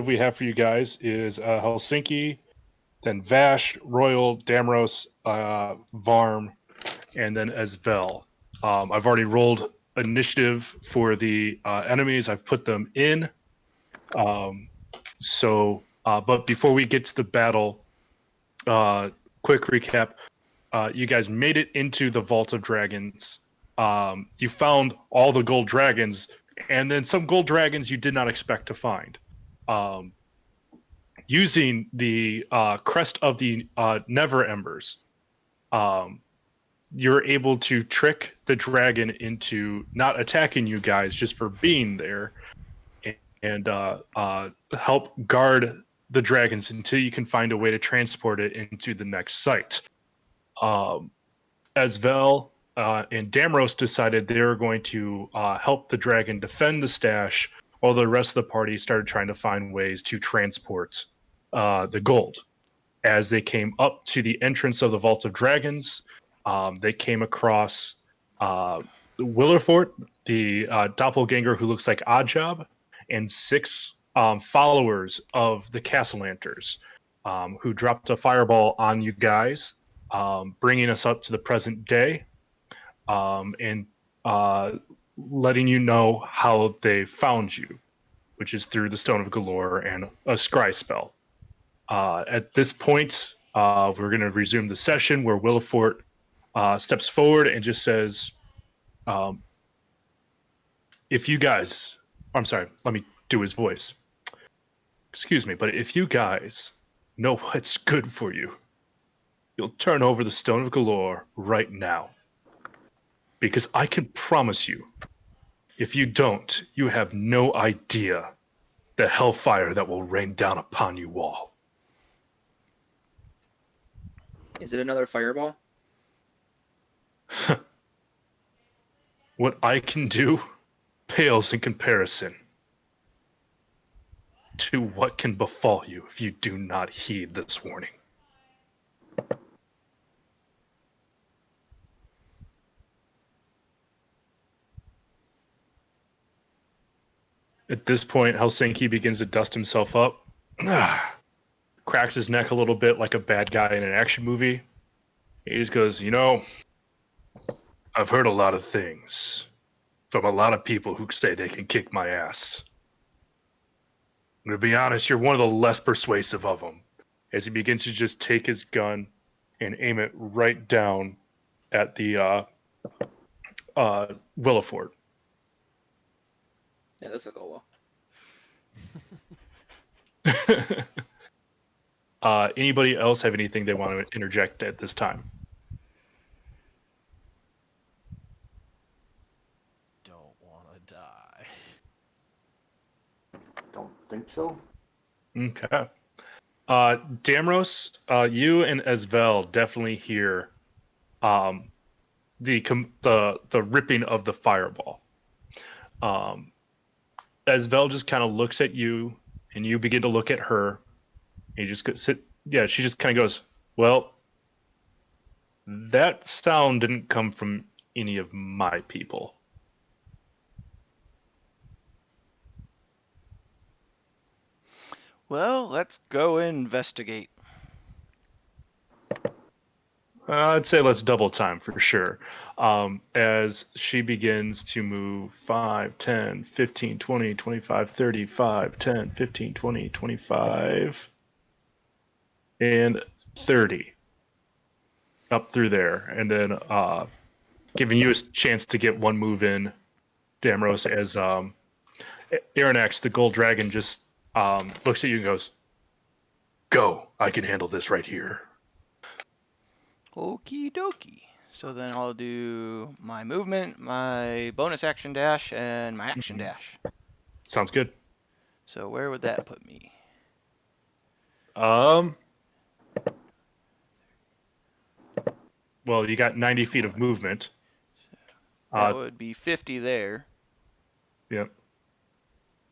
we have for you guys is Helsinki, then Vash, Royal, Damros, Varm, and then Esvel. I've already rolled initiative for the enemies. I've put them in. But before we get to the battle, quick recap. You guys made it into the Vault of Dragons. You found all the gold dragons, and then some gold dragons you did not expect to find. Using the crest of the Never Embers, you're able to trick the dragon into not attacking you guys just for being there, and help guard the dragons until you can find a way to transport it into the next site. Asvel and Damros decided they were going to help the dragon defend the stash, while the rest of the party started trying to find ways to transport the gold. As they came up to the entrance of the Vault of Dragons, they came across Willerfort, the doppelganger who looks like Oddjob, and 6 followers of the Castlanters, who dropped a fireball on you guys, bringing us up to the present day, and letting you know how they found you, which is through the Stone of Galore and a scry spell. At this point, we're going to resume the session where Willifort steps forward and just says, if you guys, I'm sorry, let me do his voice. Excuse me, but if you guys know what's good for you, you'll turn over the Stone of Galore right now. Because I can promise you, if you don't, you have no idea the hellfire that will rain down upon you all. Is it another fireball? What I can do pales in comparison to what can befall you if you do not heed this warning. At this point, Helsinki begins to dust himself up, cracks his neck a little bit like a bad guy in an action movie. He just goes, I've heard a lot of things from a lot of people who say they can kick my ass. And to be honest, you're one of the less persuasive of them. As he begins to just take his gun and aim it right down at the Willifort. Yeah, this will go well. Anybody else have anything they want to interject at this time? Don't want to die. Don't think so. Okay. Damros, you and Esvel definitely hear the ripping of the fireball. Esvel just kind of looks at you, and you begin to look at her. And you just sit. Yeah, she just kind of goes, "Well, that sound didn't come from any of my people." Well, let's go investigate. I'd say let's double time for sure. As she begins to move 5, 10, 15, 20, 25, 30, 5, 10, 15, 20, 25, and 30. Up through there. And then giving you a chance to get one move in, Damros, as Aranex, the gold dragon, just looks at you and goes, "Go, I can handle this right here." Okie dokie. So then I'll do my movement, my bonus action dash, and my action dash. Sounds good. So where would that put me? Well, you got 90 feet of movement. That would be 50 there. Yep.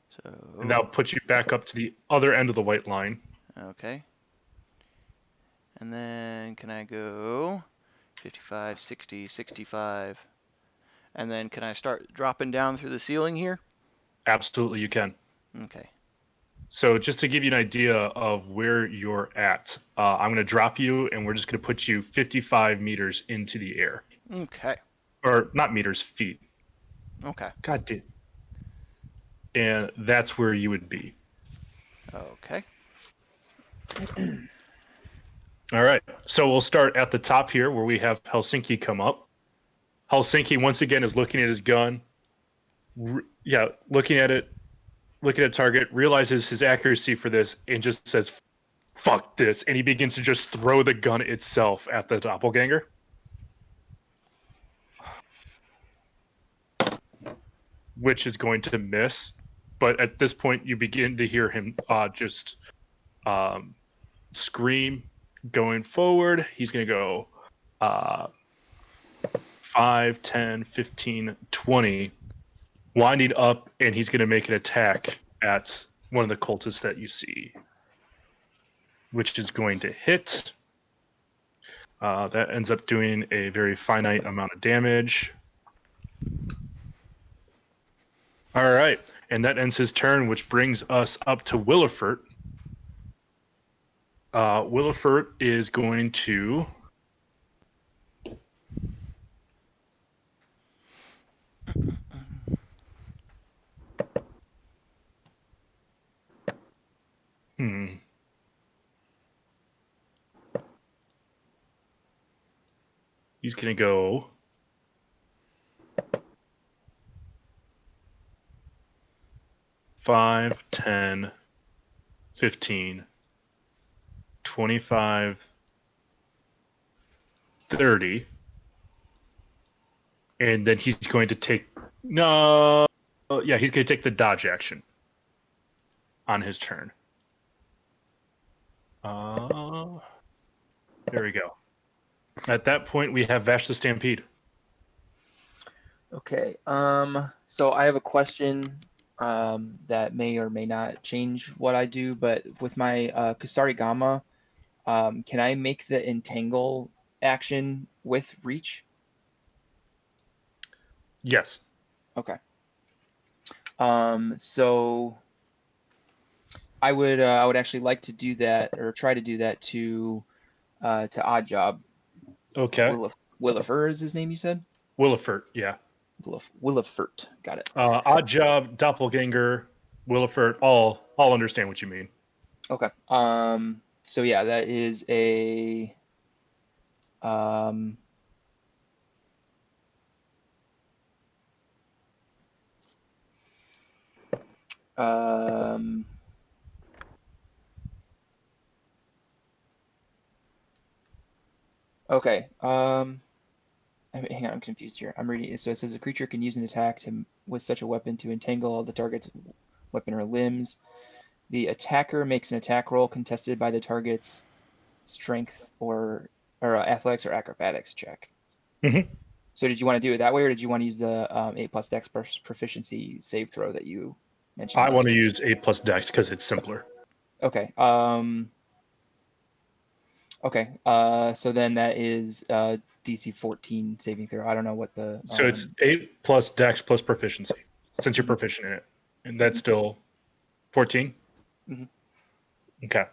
So. And that'll put you back up to the other end of the white line. Okay. And then can I go 55, 60, 65? And then can I start dropping down through the ceiling here? Absolutely, you can. Okay. So just to give you an idea of where you're at, I'm going to drop you, and we're just going to put you 55 meters into the air, Okay. or not meters, feet. Okay. God damn. And that's where you would be. Okay. All right. So we'll start at the top here, where we have Helsinki come up. Helsinki once again is looking at his gun. Looking at it, looking at target, realizes his accuracy for this, and just says, "Fuck this!" And he begins to just throw the gun itself at the doppelganger. Which is going to miss. But at this point, you begin to hear him just scream going forward. He's going to go 5, 10, 15, 20, winding up, and he's going to make an attack at one of the cultists that you see, which is going to hit. That ends up doing a very finite amount of damage. All right, and that ends his turn, which brings us up to Willifert. Willifert is going to he's going to go 5, 10, 15, 25, 30, and then he's going to take he's going to take the dodge action on his turn. There we go. At that point, we have Vash the Stampede. Okay. So I have a question that may or may not change what I do, but with my Kusarigama, can I make the entangle action with reach? Yes. Okay. So I would actually like to do that, or try to do that to Odd Job. Okay. Willifert is his name, you said? Willifert, yeah. Willifert, got it. Odd Job, Doppelganger, Willifert, all understand what you mean. Okay. So yeah, that is a um um okay. Hang on, I'm confused here. I'm reading. So it says a creature can use an attack with such a weapon to entangle all the target's weapon or limbs. The attacker makes an attack roll contested by the target's strength or athletics or acrobatics check. Mhm. So did you want to do it that way, or did you want to use the 8+ Dex proficiency save throw that you mentioned? I last want to week? use 8+ Dex because it's simpler. Okay. Okay. So then that is DC 14 saving throw. I don't know what the. So it's 8+ Dex plus proficiency, since you're Mhm. proficient in it. And that's still 14? Mhm. Okay.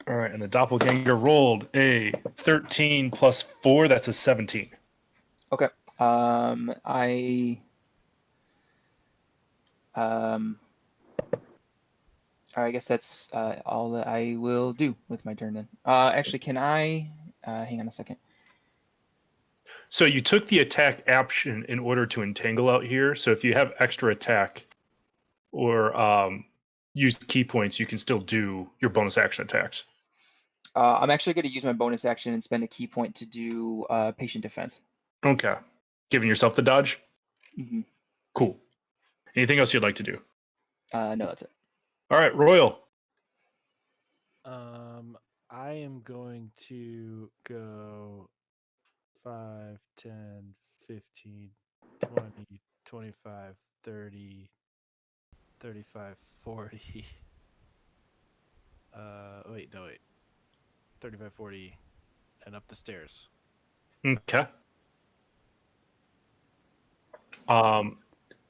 All right, and the doppelganger rolled a 13 plus 4. That's a 17. Okay. I guess that's all that I will do with my turn then. Actually, can I hang on a second? So you took the attack option in order to entangle out here. So if you have extra attack or use key points, you can still do your bonus action attacks. I'm actually going to use my bonus action and spend a key point to do patient defense. Okay. Giving yourself the dodge? Mm-hmm. Cool. Anything else you'd like to do? No, that's it. All right, Royal. I am going to go 5, 10, 15, 20, 25, 30, 35, 40. Wait, 35, 40, and up the stairs. Okay.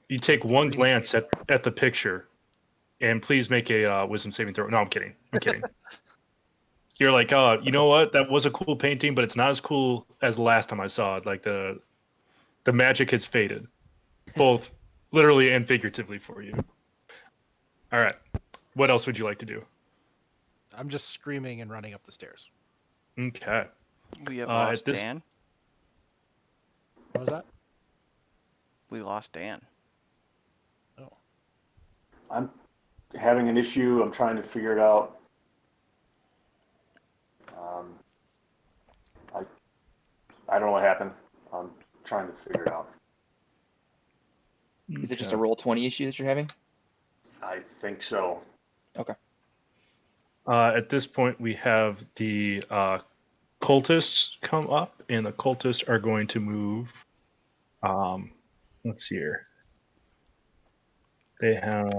You take one glance at the picture, and please make a wisdom saving throw. No, I'm kidding. I'm kidding. You're like, oh, you know what? That was a cool painting, but it's not as cool as the last time I saw it. Like the magic has faded, both literally and figuratively for you. All right. What else would you like to do? I'm just screaming and running up the stairs. Okay. We have At lost this- Dan. What was that? We lost Dan. Oh. I'm having an issue. I'm trying to figure it out. I don't know what happened. I'm trying to figure it out. Is it just a roll 20 issue that you're having? I think so. At this point, we have the cultists come up, and the cultists are going to move. Let's see here. They have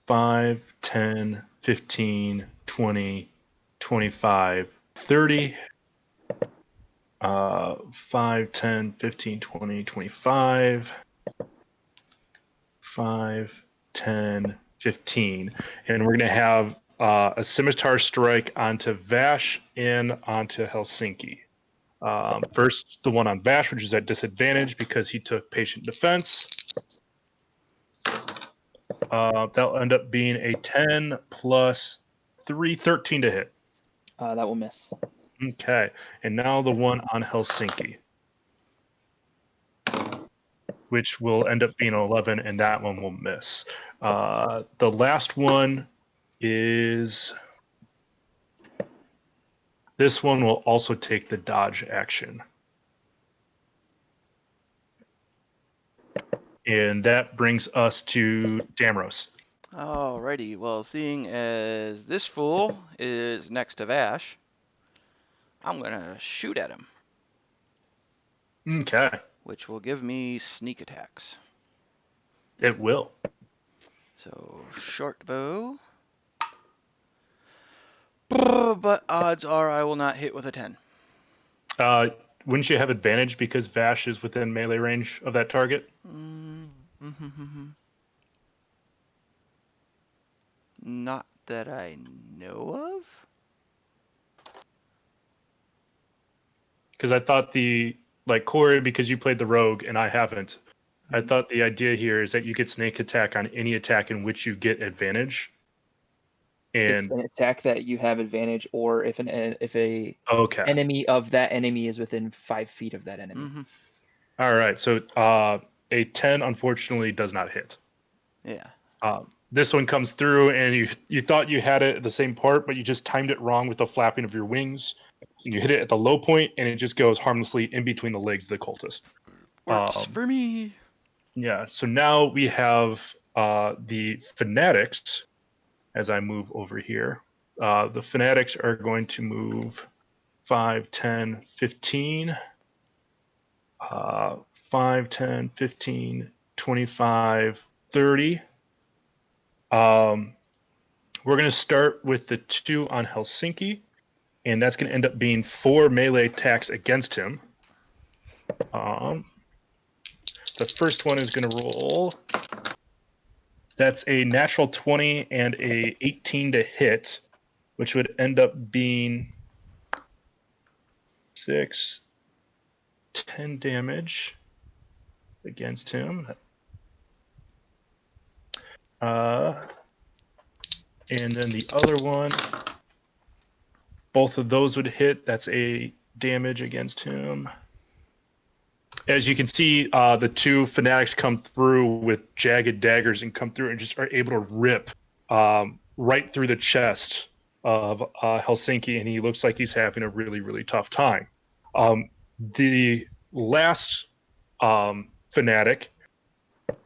5, 10, 15, 20, 25, 30. 5, 10, 15, 20, 25. 5, 10, 15. And we're going to have a scimitar strike onto Vash and onto Helsinki. First, the one on Vash, which is at disadvantage because he took patient defense. That'll end up being a 10 plus 3, 13 to hit. That will miss. Okay. And now the one on Helsinki, which will end up being 11, and that one will miss. The last one is... This one will also take the dodge action. And that brings us to Damros. Alrighty, well, seeing as this fool is next to Vash, I'm gonna shoot at him, Okay. which will give me sneak attacks. It will. So, short bow. But odds are I will not hit with a 10. Wouldn't you have advantage because Vash is within melee range of that target? Not that I know of. Because I thought Corey, because you played the rogue and I haven't, I thought the idea here is that you get snake attack on any attack in which you get advantage. It's And an attack that you have advantage, or if a okay. enemy of that enemy is within 5 feet of that enemy. All right. So a 10 unfortunately does not hit. Yeah. This one comes through, and you thought you had it at the same part, but you just timed it wrong with the flapping of your wings. And you hit it at the low point, and it just goes harmlessly in between the legs of the cultist. Works for me. Yeah. So now we have the fanatics. As I move over here, the fanatics are going to move 5, 10, 15. 5, 10, 15, 25, 30. We're going to start with the 2 on Helsinki, and that's going to end up being 4 melee attacks against him. The first one is going to roll. That's a natural 20 and a 18 to hit, which would end up being 6, 10 damage against him. And then the other one, both of those would hit. That's a damage against him. As you can see, the 2 fanatics come through with jagged daggers and come through and just are able to rip right through the chest of Helsinki, and he looks like he's having a really, really tough time. The last fanatic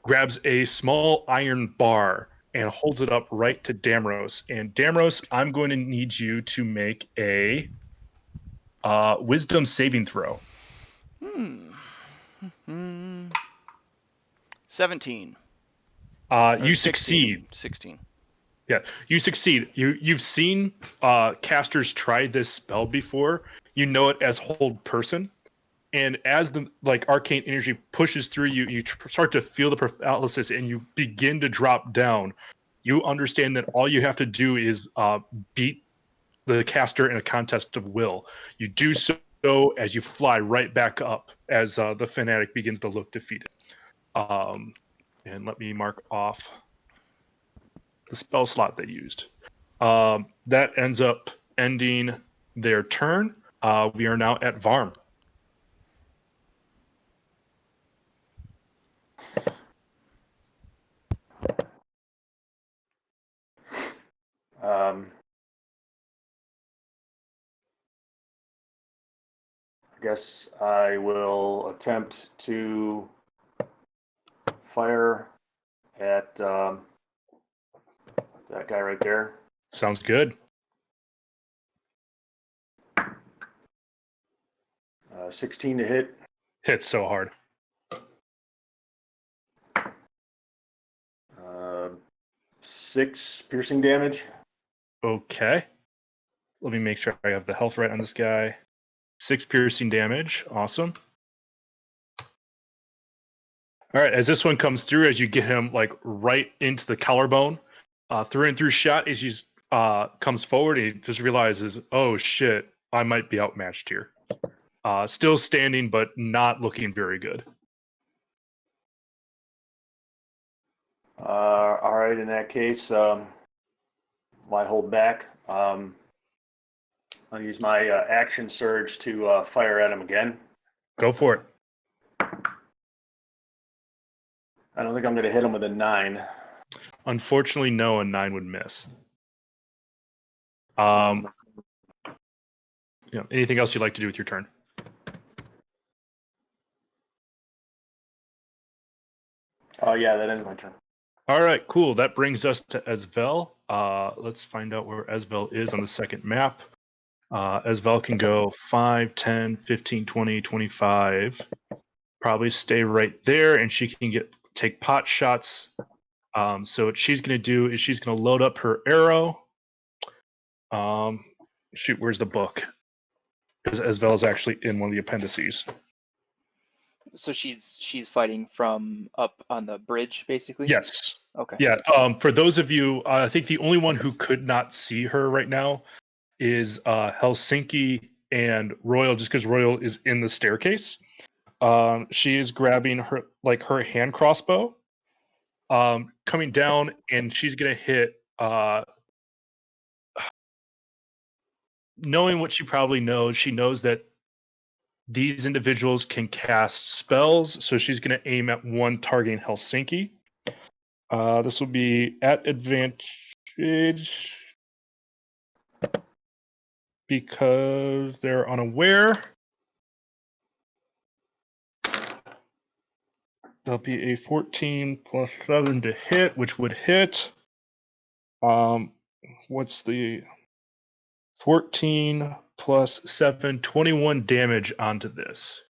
grabs a small iron bar and holds it up right to Damros. And Damros, I'm going to need you to make a wisdom saving throw. 17. You 16. succeed. 16. Yeah, you succeed. You've seen casters try this spell before. You know it as hold person. and as the arcane energy pushes through you, you start to feel the paralysis, and you begin to drop down. You understand that all you have to do is beat the caster in a contest of will. You do so as you fly right back up as the fanatic begins to look defeated. And let me mark off the spell slot they used. That ends up ending their turn. We are now at Varm. I guess I will attempt to fire at that guy right there. Sounds good. 16 to hit. Hits so hard. 6 piercing damage. Okay. Let me make sure I have the health right on this guy. 6 piercing damage. Awesome. All right, as this one comes through, as you get him right into the collarbone, through and through shot, as he comes forward, he just realizes, oh shit, I might be outmatched here. Still standing, but not looking very good. All right, in that case, why hold back? I'll use my action surge to fire at him again. Go for it. I don't think I'm going to hit him with a 9. Unfortunately, no, a 9 would miss. Anything else you'd like to do with your turn? Yeah, that ends my turn. All right, cool. That brings us to Esvel. Let's find out where Esvel is on the second map. Esvel can go 5, 10, 15, 20, 25. Probably stay right there, and she can take pot shots. So what she's going to do is she's going to load up her arrow. Shoot, where's the book? Because Esvel is actually in one of the appendices. So she's fighting from up on the bridge, basically? Yes. Okay. Yeah. For those of you, I think the only one who could not see her right now is Helsinki and Royal, just because Royal is in the staircase. She is grabbing her hand crossbow, coming down, and she's gonna hit. Knowing what she probably knows, she knows that these individuals can cast spells, so she's gonna aim at one targeting Helsinki. This will be at advantage because they're unaware. There'll be a 14 plus 7 to hit, which would hit. What's the 14 plus 7, 21 damage onto this.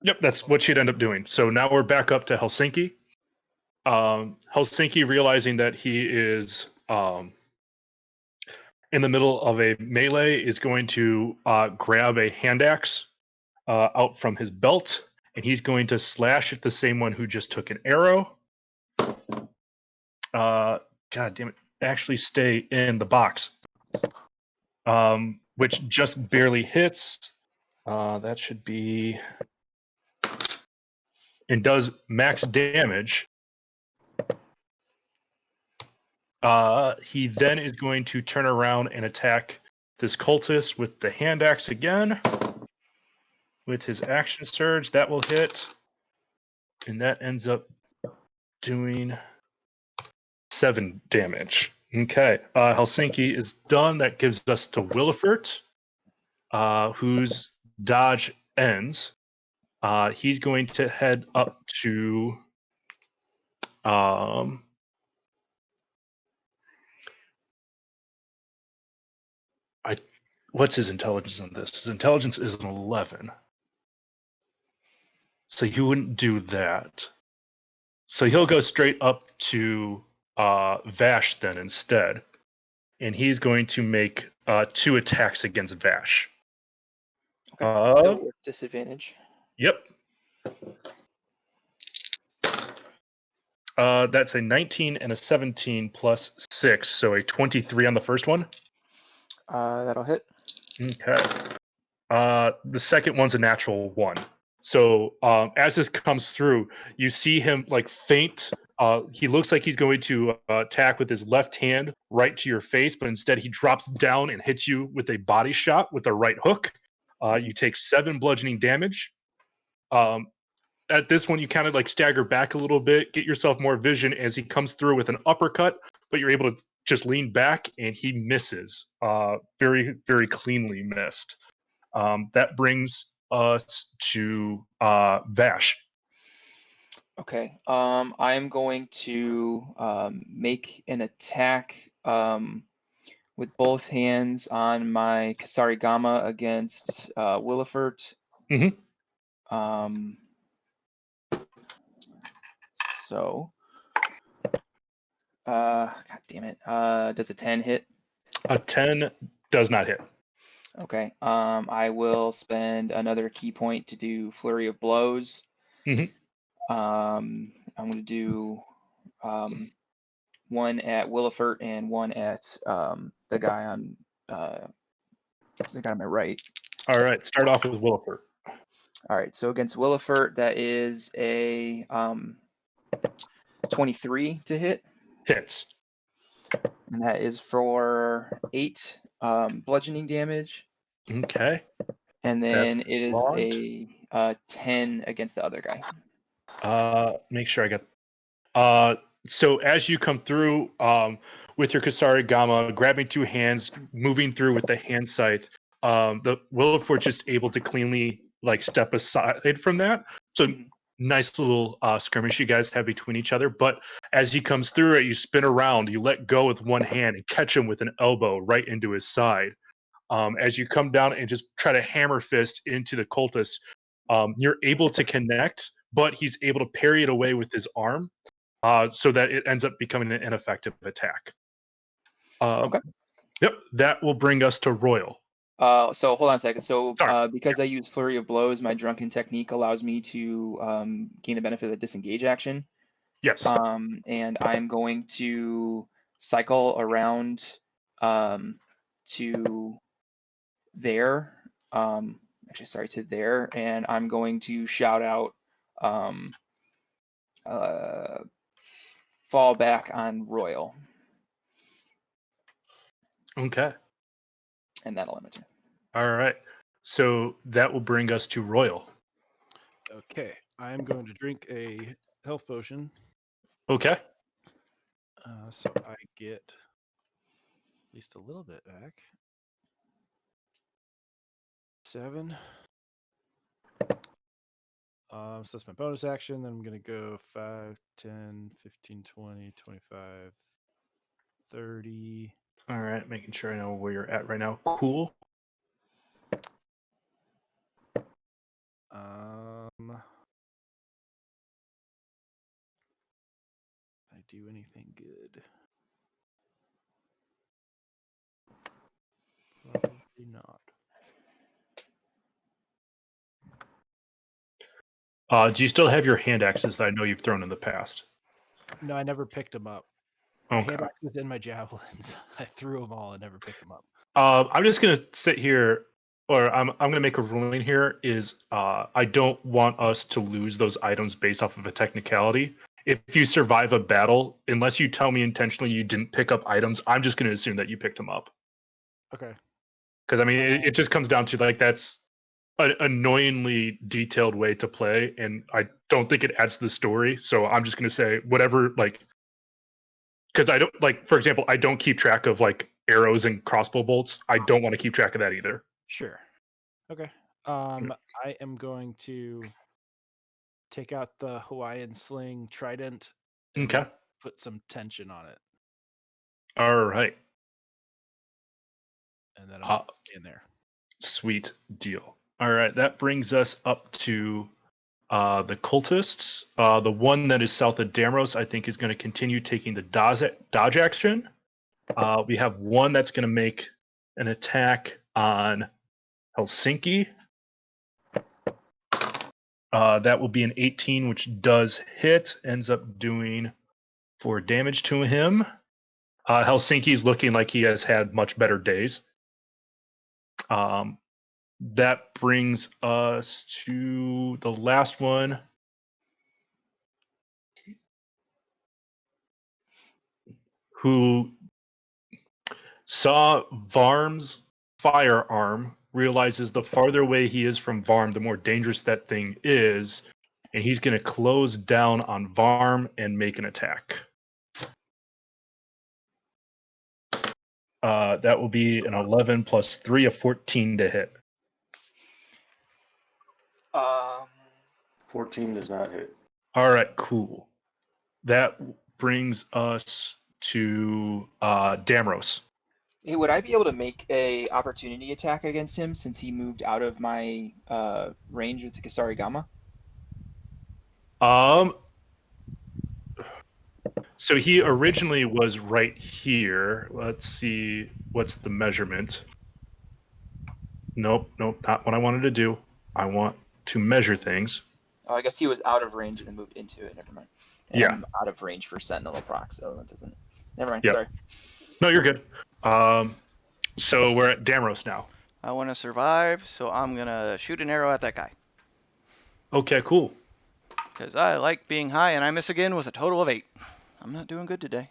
Yep, that's what she'd end up doing. So now we're back up to Helsinki. Helsinki, realizing that he is in the middle of a melee, is going to grab a hand axe out from his belt, and he's going to slash at the same one who just took an arrow. God damn it. Actually stay in the box. Which just barely hits. That should be... and does max damage. He then is going to turn around and attack this cultist with the hand axe again. With his action surge, that will hit. And that ends up doing 7 damage. Okay, Helsinki is done. That gives us to Willifert, whose dodge ends. He's going to head up to what's his intelligence on this? His intelligence is an 11. So he wouldn't do that. So he'll go straight up to Vash then instead, and he's going to make 2 attacks against Vash. Okay. Still with disadvantage. Yep. That's a 19 and a 17 plus 6, so a 23 on the first one. That'll hit. Okay. The second one's a natural 1. So as this comes through, you see him like feint. He looks like he's going to attack with his left hand right to your face, but instead he drops down and hits you with a body shot with a right hook. You take 7 bludgeoning damage. At this one, you kind of like stagger back a little bit, get yourself more vision as he comes through with an uppercut, but you're able to just lean back and he misses. Very, very cleanly missed. That brings us to Vash. Okay. I'm going to make an attack with both hands on my Kasarigama against Willifert. Mhm. So, God damn it. Does a 10 hit? A 10 does not hit. Okay. I will spend another key point to do Flurry of Blows. Mhm. I'm going to do one at Willifert and one at the guy on my right. All right, start off with Williford. All right. So against Willifert, that is a 23 to hit, Hits. and that is for 8 bludgeoning damage. Okay. And That's then it is logged. a 10 against the other guy. Make sure I get. So as you come through with your Kasarigama, grabbing 2 hands, moving through with the hand scythe, the Williford just able to cleanly like step aside from that. So nice little skirmish you guys have between each other. But as he comes through it, you spin around, you let go with one hand and catch him with an elbow right into his side. As you come down and just try to hammer fist into the cultist, you're able to connect, but he's able to parry it away with his arm, so that it ends up becoming an ineffective attack. Okay. Yep, that will bring us to Royal. So hold on a second. So Sorry. because I use Flurry of Blows, my Drunken Technique allows me to gain the benefit of the disengage action. Yes. And I'm going to cycle around to there. Actually, sorry, to there, and I'm going to shout out fall back on Royal, Okay. and that'll end my turn. All right. So that will bring us to Royal. Okay, I'm going to drink a health potion, Okay. so I get at least a little bit back. 7. So that's my bonus action. Then I'm going to go 5, 10, 15, 20, 25, 30. All right. Making sure I know where you're at right now. Cool. I do anything good? Probably not. Do you still have your hand axes that I know you've thrown in the past? No, I never picked them up. My Okay. hand axes and my javelins. I threw them all and never picked them up. I'm just gonna sit here, or I'm gonna make a ruling here. Is I don't want us to lose those items based off of a technicality. If you survive a battle, unless you tell me intentionally you didn't pick up items, I'm just gonna assume that you picked them up. Okay. Because I mean, it just comes down to like that's an annoyingly detailed way to play, and I don't think it adds to the story. So I'm just gonna say whatever, like, because I don't like, for example, I don't keep track of like arrows and crossbow bolts. I don't want to keep track of that either. Sure. Okay. I am going to take out the Hawaiian sling trident and Okay. put some tension on it, All right. and then I'm stand there. Sweet deal. All right, that brings us up to The cultists, the one that is south of Damros, I think is going to continue taking the dodge action. We have one that's going to make an attack on Helsinki. That will be an 18, which does hit, ends up doing 4 damage to him. Helsinki's looking like he has had much better days. That brings us to the last one. Who saw Varm's firearm, realizes the farther away he is from Varm, the more dangerous that thing is, and he's going to close down on Varm and make an attack. That will be an 11 plus 3, a 14 to hit. 14 does not hit. All right, cool. That brings us to Damros. Hey, would I be able to make a opportunity attack against him since he moved out of my range with the Kasari Gamma? So he originally was right here. Let's see, what's the measurement? Nope, not what I wanted to do. I want to measure things. Oh, I guess he was out of range and then moved into it. Never mind. And Yeah. I'm out of range for Sentinel proc, so that doesn't. Never mind. Yep. Sorry. No, you're good. So we're at Damros now. I want to survive, so I'm gonna shoot an arrow at that guy. Okay, cool. Because I like being high, and I miss again with a total of 8. I'm not doing good today.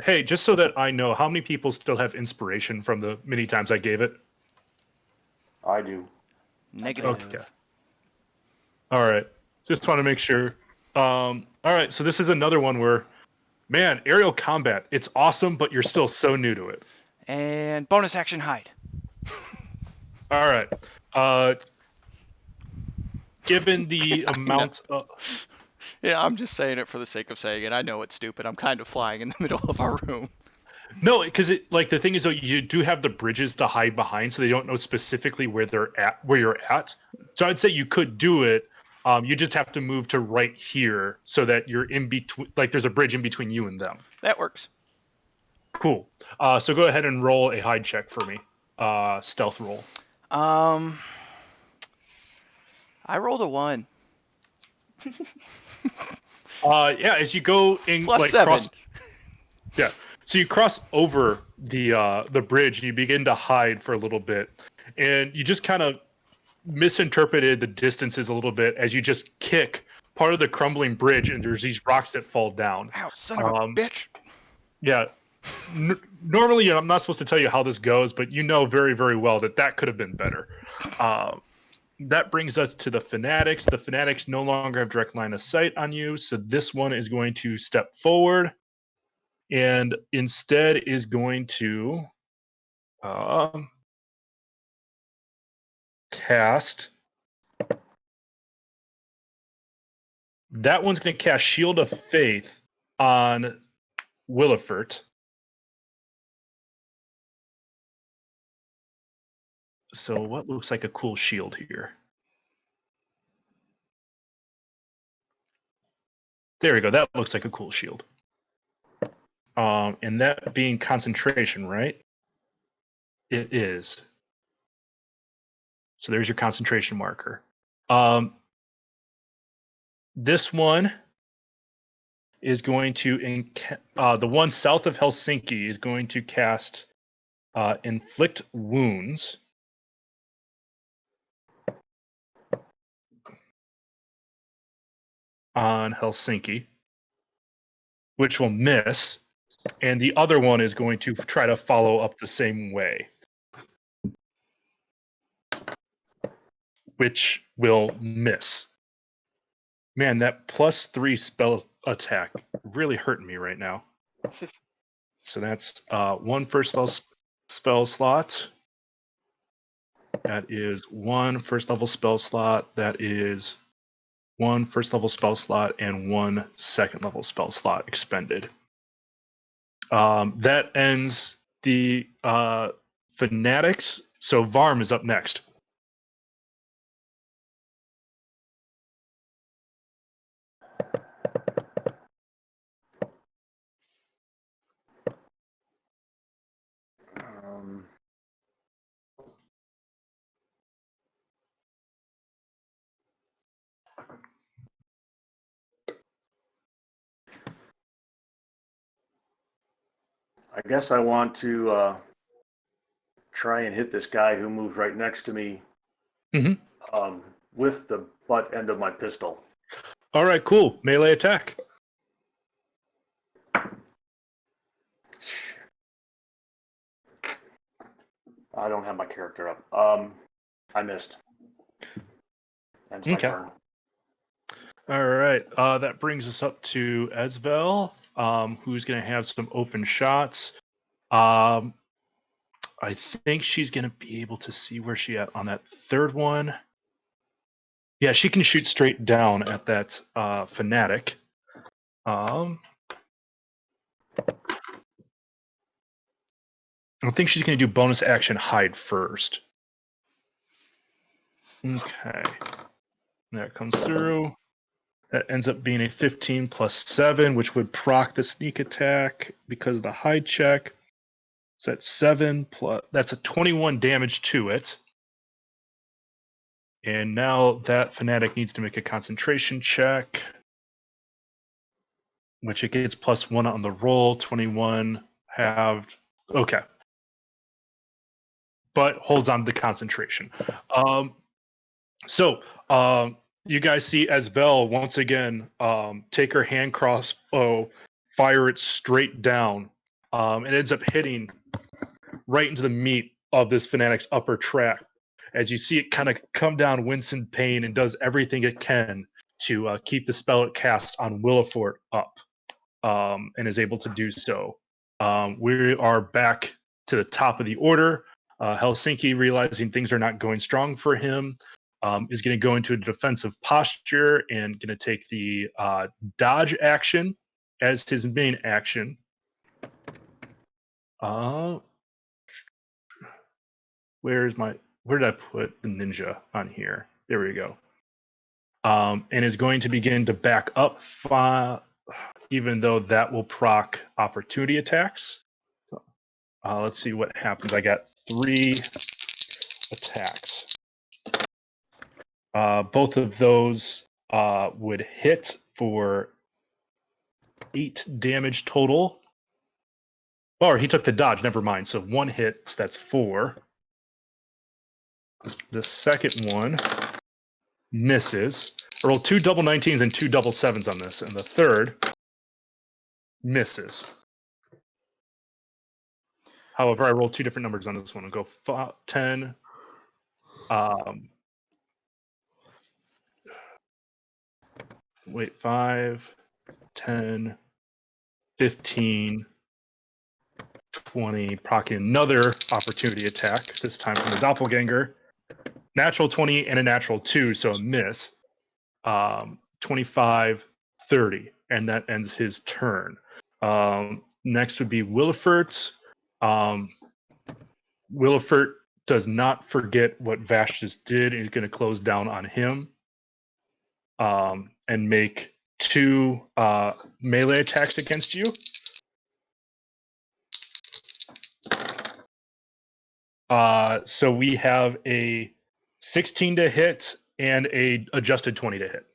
Hey, just so that I know, how many people still have inspiration from the many times I gave it? I do. Negative. Okay. All right. Just want to make sure. All right. So this is another one where, man, aerial combat. It's awesome, but you're still so new to it. And bonus action hide. All right. Given the amount of... Yeah, I'm just saying it for the sake of saying it. I know it's stupid. I'm kind of flying in the middle of our room. No, because the thing is, though, you do have the bridges to hide behind, so they don't know specifically where you're at. So I'd say you could do it. You just have to move to right here so that you're in between. Like there's a bridge in between you and them. That works. Cool. So go ahead and roll a hide check for me. Stealth roll. I rolled a 1. Yeah, as you go in, Plus like 7. cross. Yeah. So you cross over the bridge and you begin to hide for a little bit, and you just kind of misinterpreted the distances a little bit as you just kick part of the crumbling bridge, and there's these rocks that fall down. Ow, son of a bitch. Yeah. Normally, I'm not supposed to tell you how this goes, but you know very, very well that could have been better. That brings us to the Fanatics. The Fanatics no longer have direct line of sight on you, so this one is going to step forward and instead is going to cast. That one's going to cast Shield of Faith on Willifert. So what looks like a cool shield here? There we go. That looks like a cool shield. And that being concentration, right? It is. So there's your concentration marker. This one is going to, the one south of Helsinki is going to cast Inflict Wounds. On Helsinki, which will miss, and the other one is going to try to follow up the same way, which will miss. Man, that +3 spell attack really hurting me right now. So that's 1 first level spell slot. That is 1 first level spell slot. That is 1 first level spell slot and 1 second level spell slot expended. That ends the Fanatics. So Varm is up next. I guess I want to try and hit this guy who moved right next to me with the butt end of my pistol. All right, cool. Melee attack. I don't have my character up. I missed. Ends my Okay. turn. All right. That brings us up to Esvel, who's going to have some open shots. I think she's going to be able to see where she at on that third one. Yeah, she can shoot straight down at that fanatic. I think she's going to do bonus action hide first. Okay. That comes through. That ends up being a 15 plus 7, which would proc the sneak attack because of the hide check. So that's 7 plus, that's a 21 damage to it. And now that fanatic needs to make a concentration check, which it gets +1 on the roll, 21 halved. Okay. But holds on to the concentration. So you guys see Esvel once again take her hand crossbow, fire it straight down. It ends up hitting right into the meat of this fanatic's upper tract. As you see it kind of come down Winston Payne and does everything it can to keep the spell it casts on Willifort up, and is able to do so. We are back to the top of the order. Helsinki, realizing things are not going strong for him, is going to go into a defensive posture and going to take the dodge action as his main action. Where did I put the ninja on here? There we go. And is going to begin to back up, even though that will proc opportunity attacks. Let's see what happens. I got 3 attacks. Both of those would hit for 8 damage total. Or he took the dodge, never mind. So 1 hit, so that's 4. The second one misses. I rolled 2 double 19s and 2 double 7s on this, and the third misses. However, I rolled 2 different numbers on this one. I'll go 10. Wait, 5, 10, 15, 20, procking another opportunity attack, this time from the doppelganger. Natural 20 and a natural 2, so a miss. 25, 30, and that ends his turn. Next would be Willifort. Willifort does not forget what Vash just did, and he's going to close down on him and make 2 melee attacks against you. So we have a 16 to hit and a adjusted 20 to hit.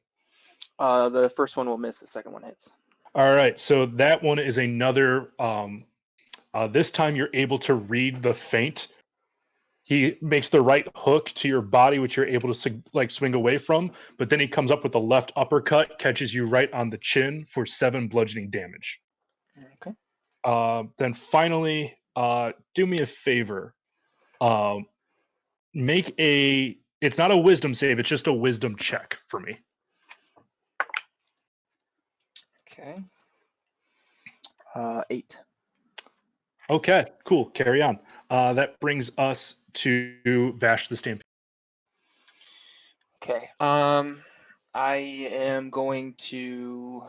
The first one will miss. The second one hits. All right, so that one is another. This time you're able to read the feint. He makes the right hook to your body, which you're able to swing away from. But then he comes up with the left uppercut, catches you right on the chin for 7 bludgeoning damage. Okay. Then finally, do me a favor. Make a. It's not a wisdom save. It's just a wisdom check for me. Okay. 8. Okay, cool. Carry on. That brings us to Vash the Stampede. Okay. I am going to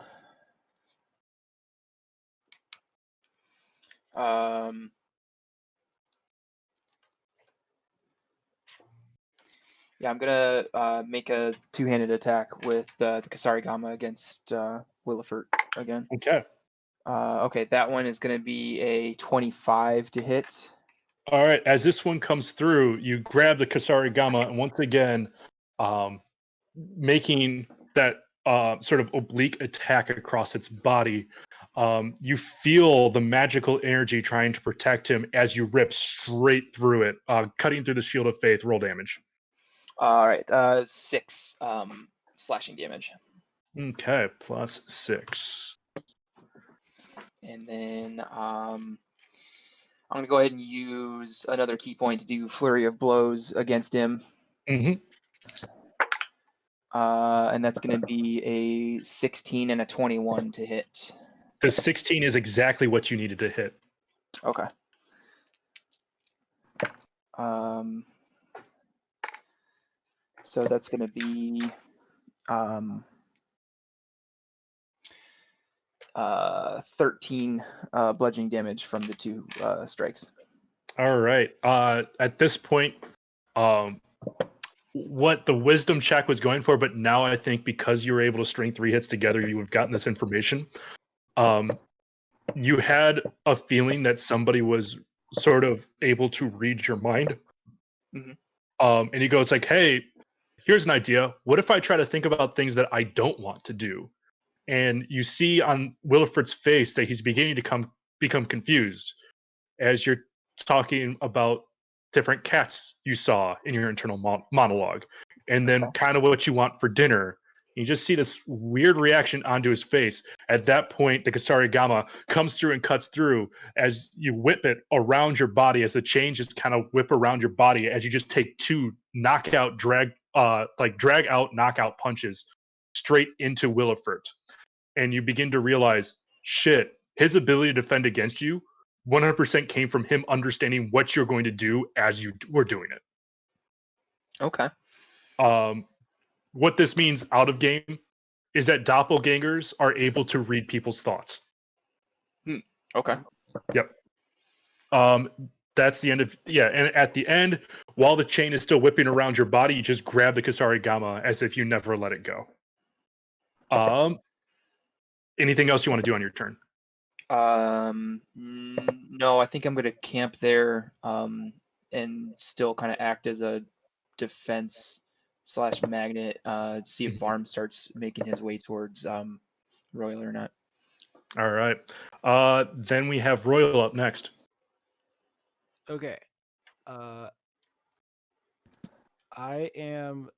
yeah, I'm gonna make a 2-handed attack with the Kasarigama against Willifort again. Okay. Okay, that one is gonna be a 25 to hit. All right. As this one comes through, you grab the Kasarigama and once again, making that sort of oblique attack across its body. You feel the magical energy trying to protect him as you rip straight through it, cutting through the shield of faith. Roll damage. All right, 6 slashing damage. Okay, plus 6. And then I'm gonna go ahead and use another key point to do flurry of blows against him. Mm-hmm. And that's gonna be a 16 and a 21 to hit. The 16 is exactly what you needed to hit. Okay. So that's gonna be 13 bludgeoning damage from the 2 strikes. All right. At this point, what the wisdom check was going for, but now I think because you were able to string 3 hits together, you have gotten this information. You had a feeling that somebody was sort of able to read your mind. Mhm. And he goes like, "Hey, here's an idea. What if I try to think about things that I don't want to do?" And you see on Williford's face that he's beginning to become confused as you're talking about different cats you saw in your internal monologue, and then kind of what you want for dinner. You just see this weird reaction onto his face. At that point, the Kasarigama comes through and cuts through as you whip it around your body, as the chains just kind of whip around your body as you just take 2 knockout, drag out knockout punches straight into Williford. And you begin to realize, shit, his ability to defend against you 100% came from him understanding what you're going to do as you were doing it. Okay. What this means out of game is that doppelgangers are able to read people's thoughts. Okay. Yep. That's the end of and at the end, while the chain is still whipping around your body, you just grab the Kasarigama as if you never let it go. Anything else you want to do on your turn? No, I think I'm gonna camp there and still kind of act as a defense / magnet. See if Varm starts making his way towards Royal or not. All right. Then we have Royal up next. Okay. I am,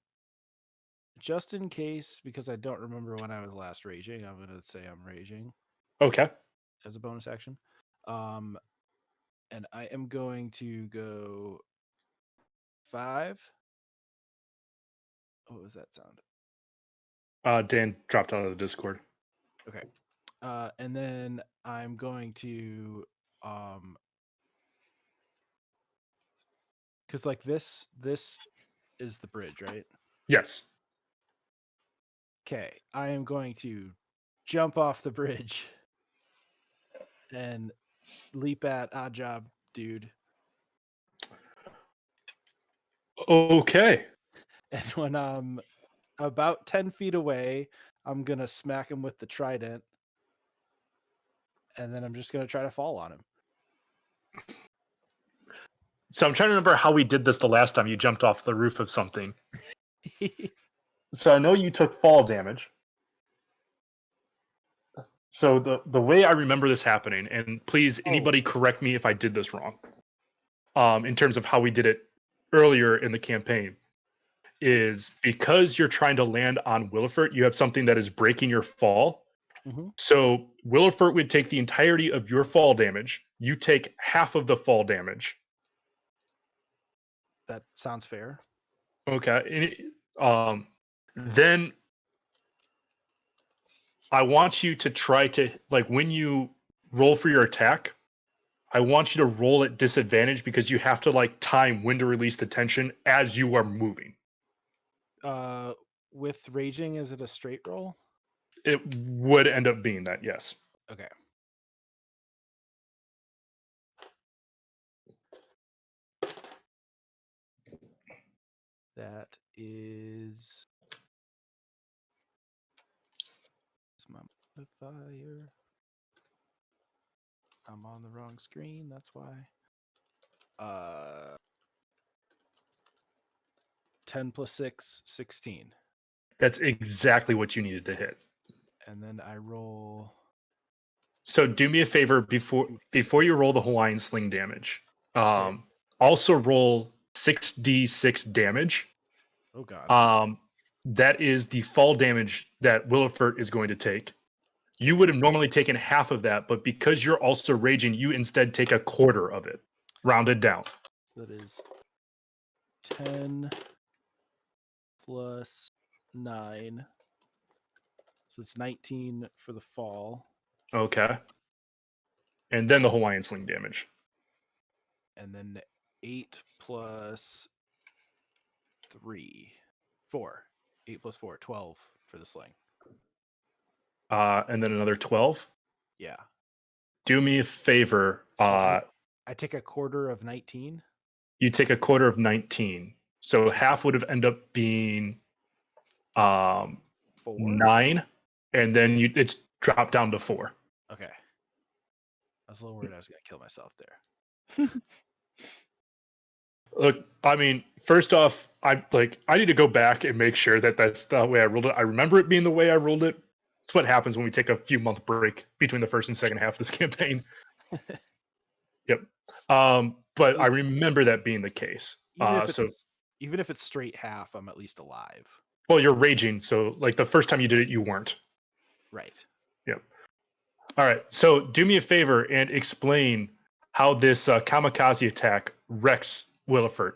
just in case, because I don't remember when I was last raging, I'm going to say I'm raging Okay. as a bonus action. And I am going to go 5. What was that sound? Dan dropped out of the Discord. Okay. And then I'm going to because like this is the bridge, right? Yes. Okay. I am going to jump off the bridge and leap at Odd Job dude. Okay. And when I'm about 10 feet away, I'm gonna smack him with the trident. And then I'm just gonna try to fall on him. So I'm trying to remember how we did this the last time you jumped off the roof of something. So I know you took fall damage. So the way I remember this happening, and please anybody correct me if I did this wrong, in terms of how we did it earlier in the campaign, is because you're trying to land on Williford, you have something that is breaking your fall. Mhm. So Williford would take the entirety of your fall damage. You take half of the fall damage. That sounds fair. Okay. Then I want you to try to, like, when you roll for your attack, I want you to roll at disadvantage because you have to like time when to release the tension as you are moving. With raging, is it a straight roll? It would end up being that, yes. Okay. That is my modifier. I'm on the wrong screen, that's why. 10 plus 6, 16. That's exactly what you needed to hit. And then I roll So do me a favor before you roll the Hawaiian sling damage. Okay. Also roll 6d6 damage. Oh god. That is the fall damage that Willifert is going to take. You would have normally taken half of that, but because you're also raging, you instead take a quarter of it, rounded down. That is 10 plus 9. So it's 19 for the fall. Okay. And then the Hawaiian sling damage. And then 8 plus 3. 4. 8 plus 4, 12 for the sling. And then another 12. Yeah. Do me a favor. So I take a quarter of 19. You take a quarter of 19. So half would have ended up being 4. 9, and then it's dropped down to 4. Okay. I was a little worried I was going to kill myself there. Look, I mean, first off, I need to go back and make sure that that's the way I ruled it. I remember it being the way I ruled it. It's what happens when we take a few month break between the first and second half of this campaign. Yep. But I remember that being the case. Even if it's straight half, I'm at least alive. Well, you're raging, so like the first time you did it, you weren't. Right. Yep. All right. So do me a favor and explain how this kamikaze attack wrecks Willifert.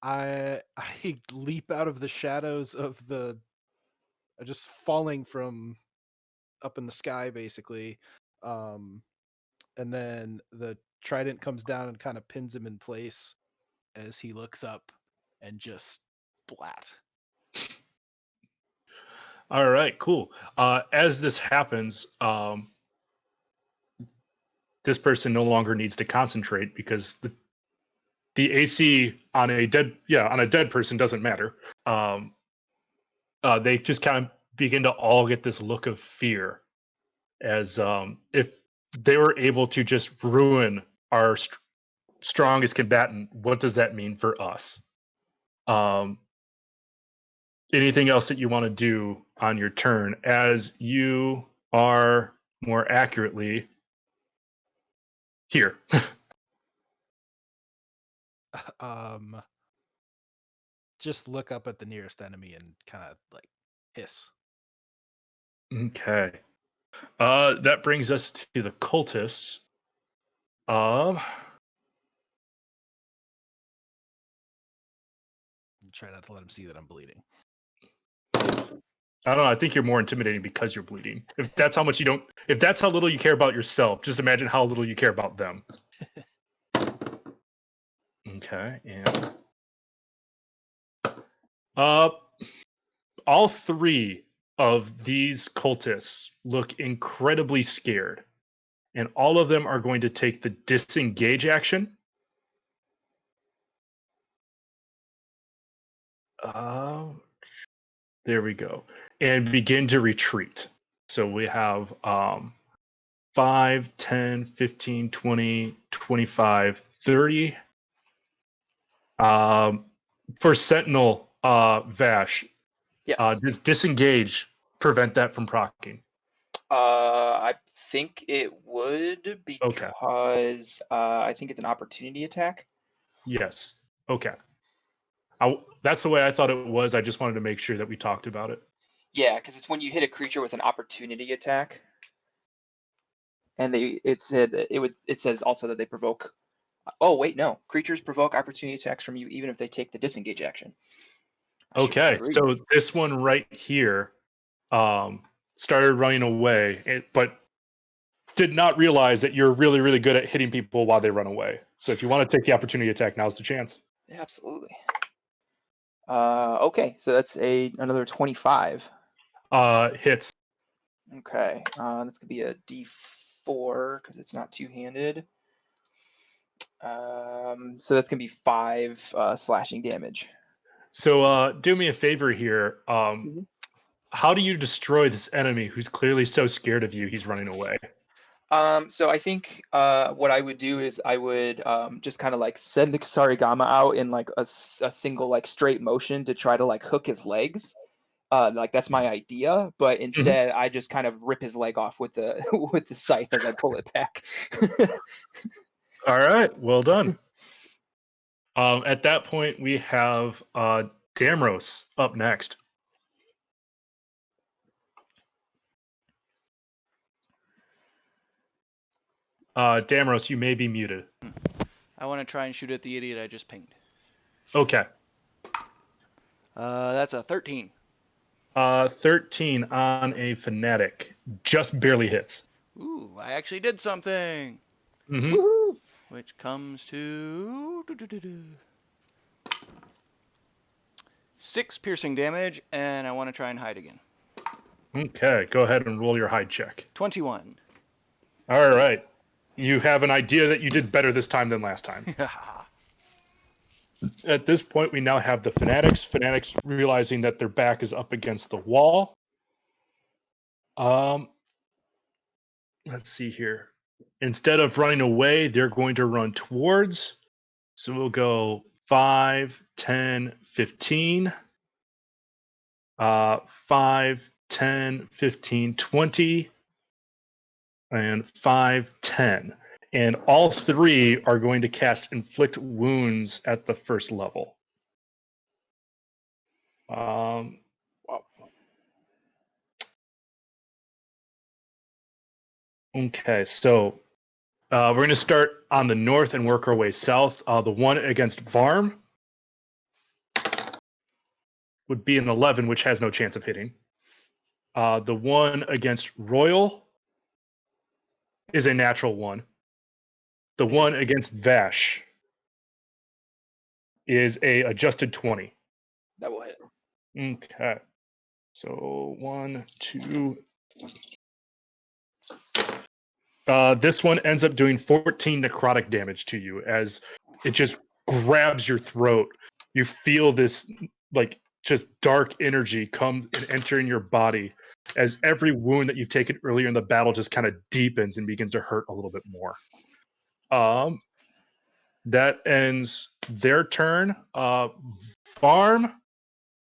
I leap out of the shadows of the just falling from up in the sky basically. And then the trident comes down and kind of pins him in place as he looks up and just splat. All right, cool. As this happens, this person no longer needs to concentrate because the AC on a dead person doesn't matter. They just kind of begin to all get this look of fear, as if they were able to just ruin our strongest combatant. What does that mean for us? Anything else that you want to do on your turn as you are more accurately here? Just look up at the nearest enemy and kind of like hiss. Okay. That brings us to the cultists. Try not to let him see that I'm bleeding. I don't know. I think you're more intimidating because you're bleeding. If that's how little you care about yourself, just imagine how little you care about them. Okay, and all three of these cultists look incredibly scared, and all of them are going to take the disengage action. There we go. And begin to retreat. So we have 5, 10, 15, 20, 25, 30. For Sentinel, Vash, Yes. does disengage prevent that from proccing? I think it would because I think it's an opportunity attack. Yes. Okay. That's the way I thought it was. I just wanted to make sure that we talked about it. Yeah, because it's when you hit a creature with an opportunity attack, and it says also that they provoke. Oh wait, no, creatures provoke opportunity attacks from you even if they take the disengage action. Okay, so this one right here started running away, but did not realize that you're really, really good at hitting people while they run away. So if you want to take the opportunity attack, now's the chance. Yeah, absolutely. Okay, so that's another 25. Hits. Okay, that's gonna be a D4 because it's not two-handed. So that's gonna be 5 slashing damage. So do me a favor here. How do you destroy this enemy who's clearly so scared of you he's running away? So I think what I would do is I would just kind of like send the Kusarigama out in like a single like straight motion to try to like hook his legs, Like that's my idea, but instead I just kind of rip his leg off with the with the scythe as I pull it back. All right, well done. At that point, we have Damros up next. Damros, you may be muted. I want to try and shoot at the idiot I just pinged. Okay. That's a 13. 13 on a fanatic. Just barely hits. Ooh, I actually did something. Mm-hmm. Woohoo! Which comes to 6 piercing damage, and I want to try and hide again. Okay, go ahead and roll your hide check. 21. All right. You have an idea that you did better this time than last time. At this point, we now have the fanatics. Fanatics realizing that their back is up against the wall. Let's see here. Instead of running away, they're going to run towards. So we'll go 5, 10, 15. 5, 10, 15, 20. And 5, 10. And all three are going to cast Inflict Wounds at the first level. Okay, so we're going to start on the north and work our way south. The one against Varm would be an 11, which has no chance of hitting. The one against Royal is a natural 1. The one against Vash is a adjusted 20. That will hit. Okay. So 1, 2. This one ends up doing 14 necrotic damage to you as it just grabs your throat. You feel this like just dark energy come and enter in your body as every wound that you've taken earlier in the battle just kind of deepens and begins to hurt a little bit more. That ends their turn. Farm,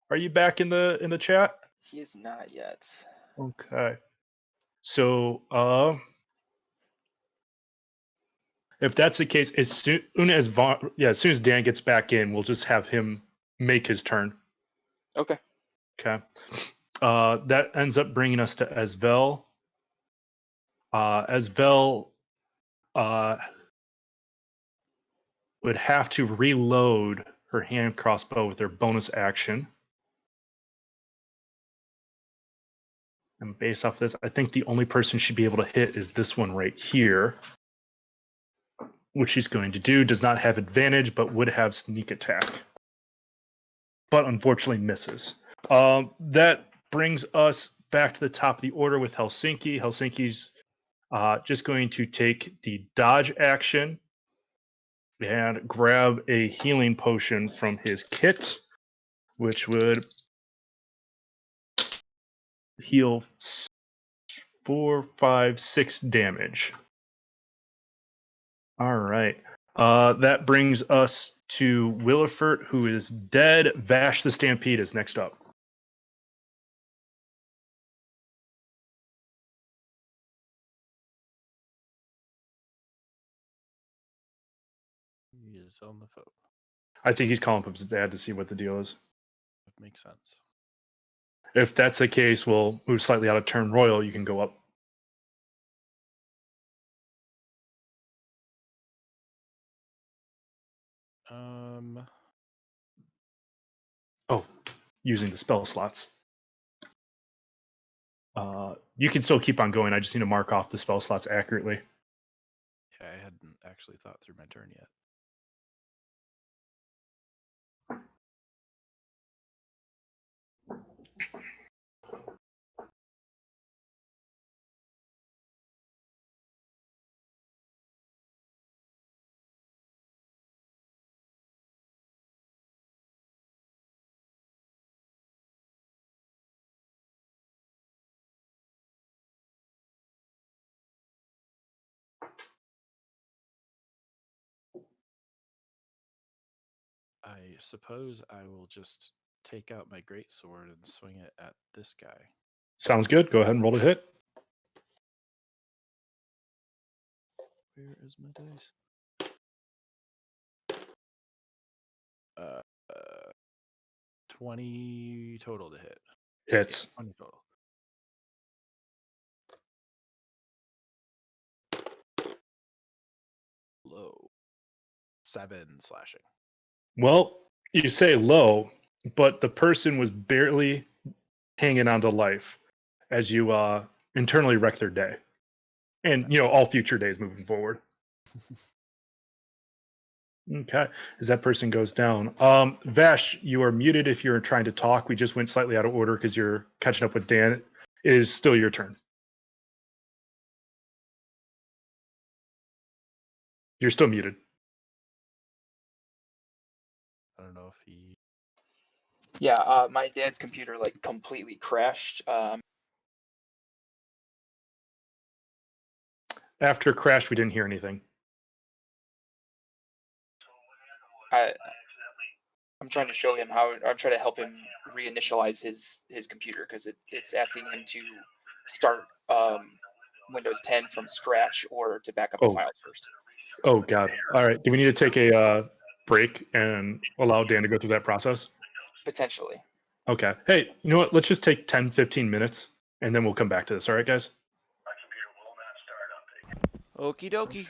are you back in the chat? He is not yet. Okay. So if that's the case, as soon as as soon as Dan gets back in, we'll just have him make his turn. Okay. Okay. That ends up bringing us to Esvel. Esvel would have to reload her hand crossbow with her bonus action. And based off this, I think the only person she'd be able to hit is this one right here. Which she's going to do. Does not have advantage, but would have sneak attack. But unfortunately misses. That brings us back to the top of the order with Helsinki. Helsinki's just going to take the dodge action and grab a healing potion from his kit, which would heal 4, 5, 6 damage. All right. That brings us to Willifert, who is dead. Vash the Stampede is next up. He is on the phone. I think he's calling up his dad to see what the deal is. That makes sense. If that's the case, we'll move slightly out of turn. Royal, you can go up. Oh, using the spell slots. You can still keep on going. I just need to mark off the spell slots accurately. Yeah, I hadn't actually thought through my turn yet. I suppose I will just take out my greatsword and swing it at this guy. Sounds good. Go ahead and roll to hit. Where is my dice? 20 total to hit. Hits. 20 total. Low. 7 slashing. Well, you say low, but the person was barely hanging on to life as you internally wreck their day, and all future days moving forward. Okay, as that person goes down, Vash, you are muted if you're trying to talk. We just went slightly out of order because you're catching up with Dan. It is still your turn. You're still muted. I don't know if he. Yeah, my dad's computer like completely crashed. After it crashed, we didn't hear anything. I'm trying to show him how. I'm trying to help him reinitialize his computer because it's asking him to start Windows 10 from scratch or to back up the Oh. files first. Oh, God. All right. Do we need to take a break and allow Dan to go through that process? Potentially. Okay. Hey, you know what? Let's just take 10, 15 minutes, and then we'll come back to this. All right, guys? Okie dokie.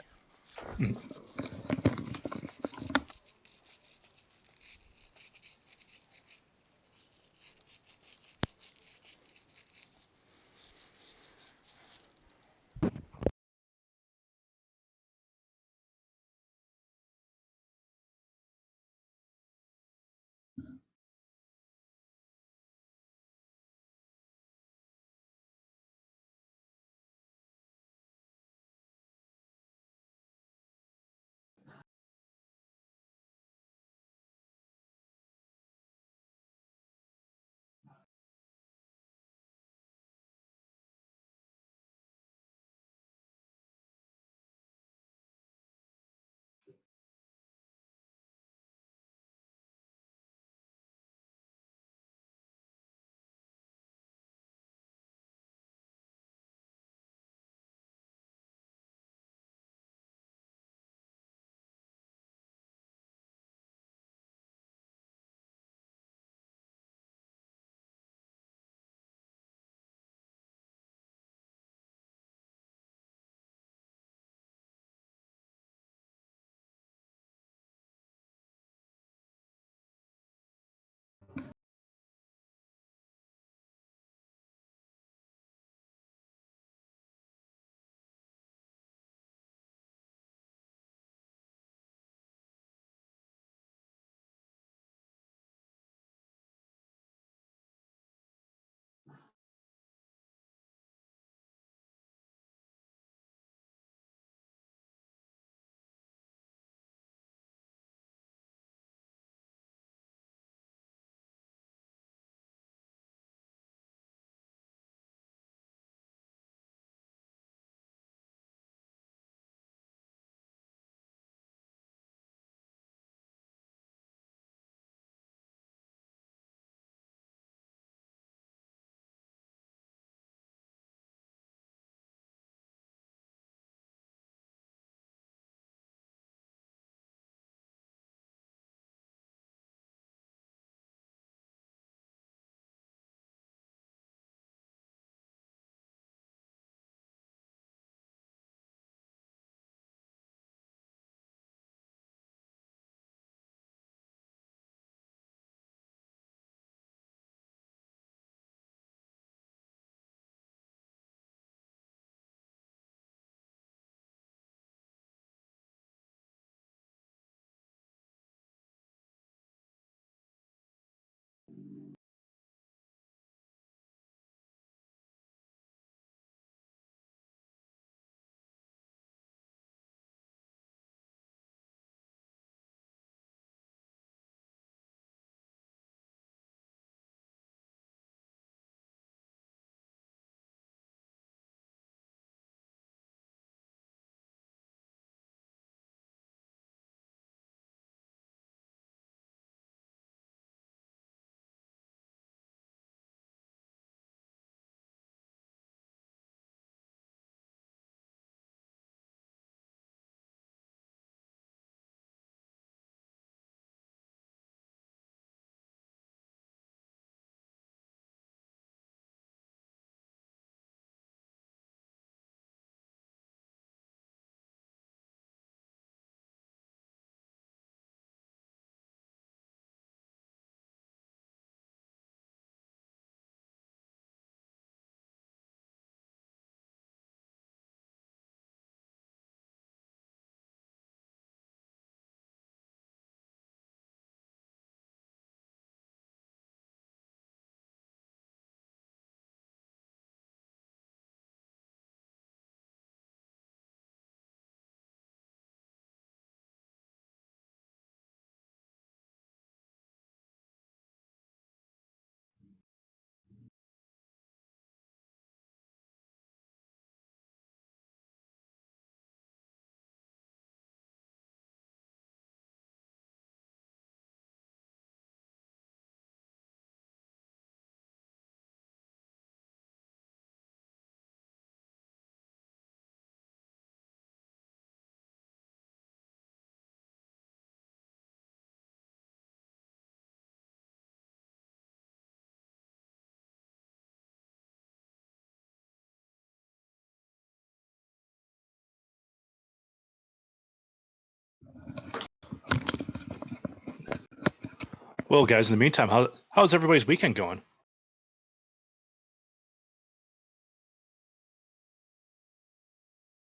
Well, guys, in the meantime, how's everybody's weekend going?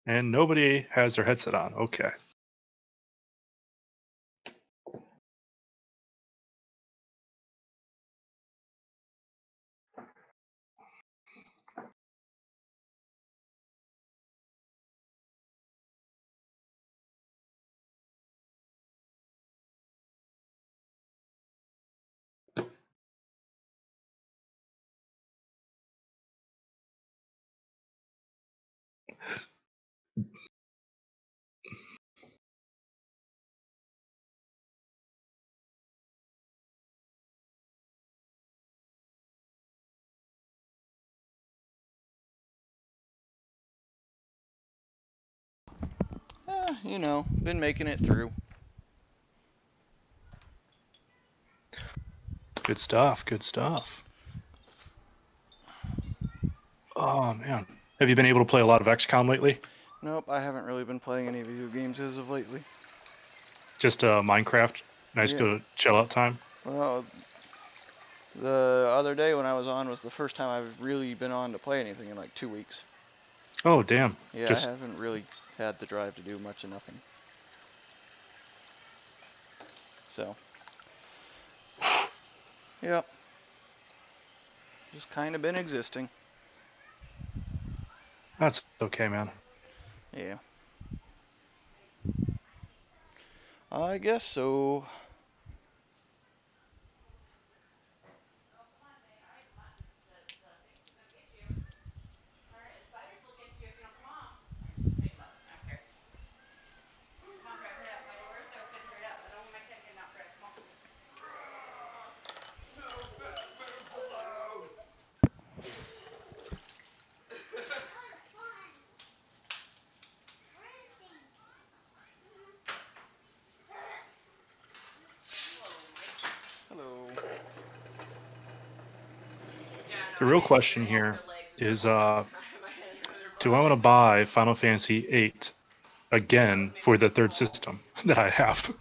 And nobody has their headset on. Okay. You know, been making it through. Good stuff. Good stuff. Oh man, have you been able to play a lot of XCOM lately? Nope, I haven't really been playing any video games as of lately. Just Minecraft. Nice Yeah. good chill out time. Well, the other day when I was on was the first time I've really been on to play anything in like 2 weeks. Oh damn. Yeah, I haven't really had the drive to do much of nothing. So, yep. Just kind of been existing. That's okay, man. Yeah. I guess so. Hello. The real question here is, do I want to buy Final Fantasy VIII again for the third system that I have?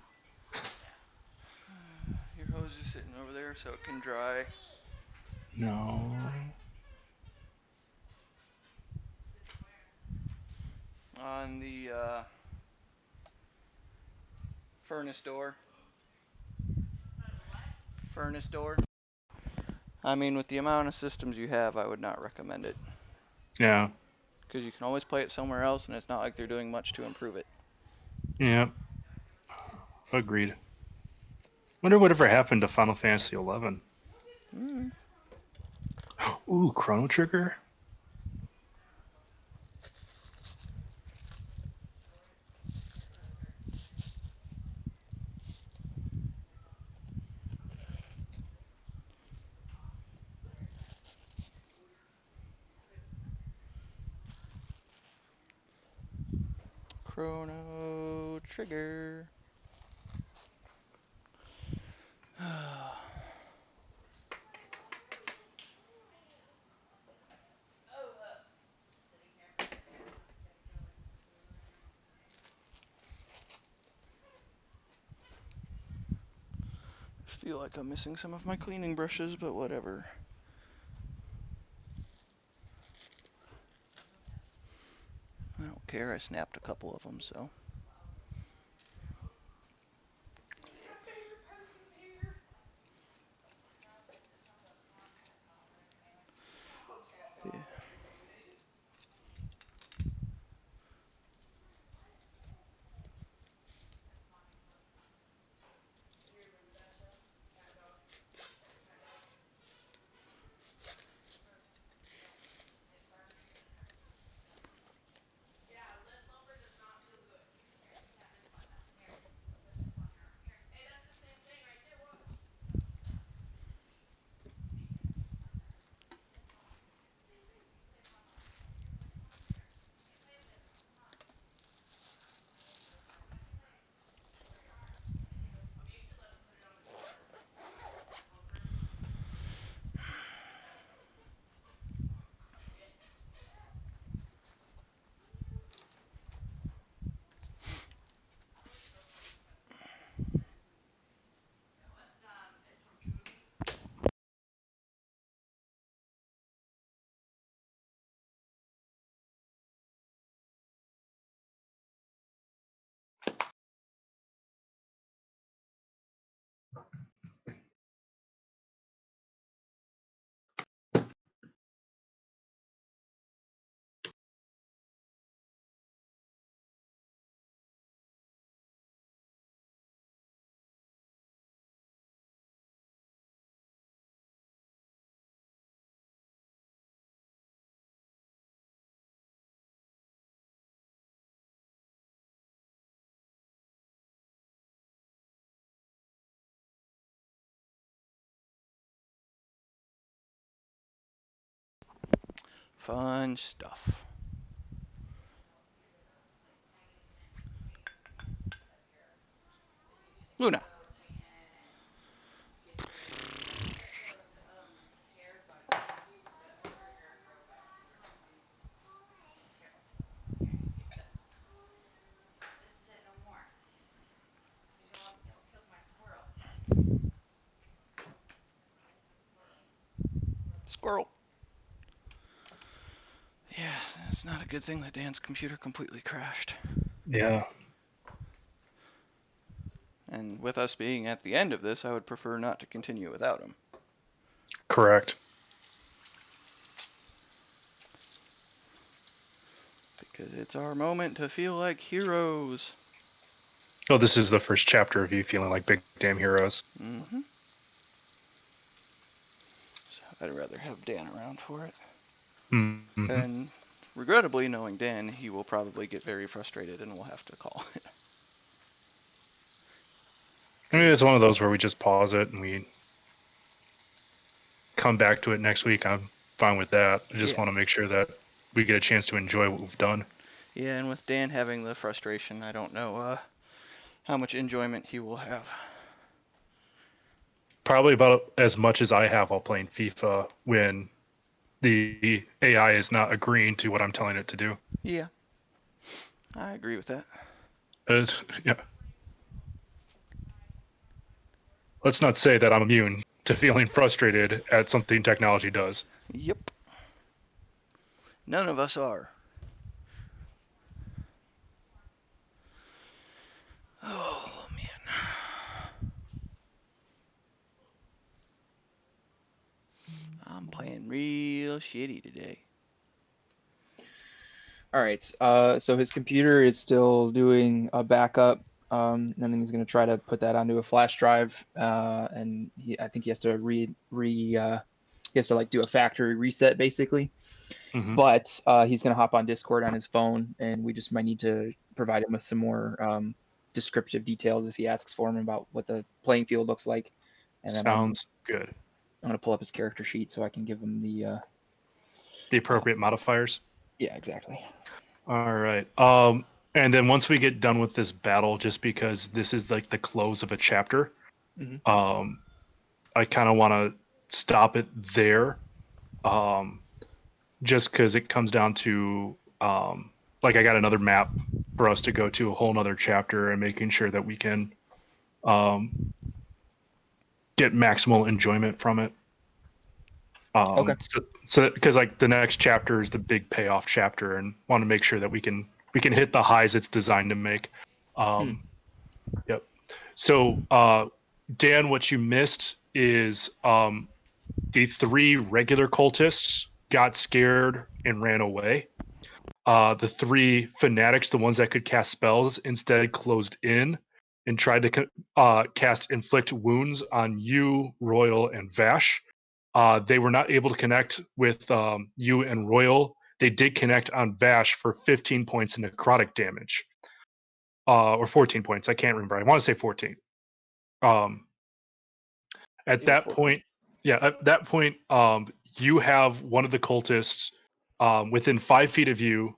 Your hose is sitting over there so it can dry. No. On the furnace door. Furnace door. I mean, with the amount of systems you have, I would not recommend it. Yeah. Because you can always play it somewhere else, and it's not like they're doing much to improve it. Yeah. Agreed. Wonder whatever happened to Final Fantasy XI. Mm. Ooh, Chrono Trigger. Chrono Trigger. I feel like I'm missing some of my cleaning brushes, but whatever. I don't care, I snapped a couple of them, so. Yeah. Fun stuff. Luna. Squirrel. Yeah, it's not a good thing that Dan's computer completely crashed. Yeah. And with us being at the end of this, I would prefer not to continue without him. Correct. Because it's our moment to feel like heroes. Oh, this is the first chapter of you feeling like big damn heroes. Mm-hmm. So I'd rather have Dan around for it. Mm-hmm. And regrettably, knowing Dan, he will probably get very frustrated and we'll have to call it. I mean, it's one of those where we just pause it and we come back to it next week. I'm fine with that. I just Yeah. want to make sure that we get a chance to enjoy what we've done. Yeah, and with Dan having the frustration, I don't know how much enjoyment he will have. Probably about as much as I have while playing FIFA when the AI is not agreeing to what I'm telling it to do. Yeah, I agree with that. Yeah. Let's not say that I'm immune to feeling frustrated at something technology does. Yep. None of us are. Oh, man. I'm playing real shitty today. All right. So his computer is still doing a backup, and then he's going to try to put that onto a flash drive. And I think he has to he has to like do a factory reset basically. Mhm. But he's going to hop on Discord on his phone, and we just might need to provide him with some more descriptive details if he asks for him about what the playing field looks like. And then Sounds good. I'm going to pull up his character sheet so I can give him the The appropriate modifiers. yeah, exactly. All right. And then once we get done with this battle, just because this is like the close of a chapter, Mhm. I kind of want to stop it there. Just because it comes down to like I got another map for us to go to a whole nother chapter and making sure that we can get maximal enjoyment from it. Okay. So because like the next chapter is the big payoff chapter, and want to make sure that we can hit the highs it's designed to make. Yep. So Dan, what you missed is the 3 regular cultists got scared and ran away. The 3 fanatics, the ones that could cast spells, instead closed in and tried to cast inflict wounds on you, Royal, and Vash. They were not able to connect with you and Royal. They did connect on Vash for 15 points of necrotic damage, or 14 points. I can't remember. I want to say 14. At Yeah, that 14. point, you have one of the cultists within 5 feet of you.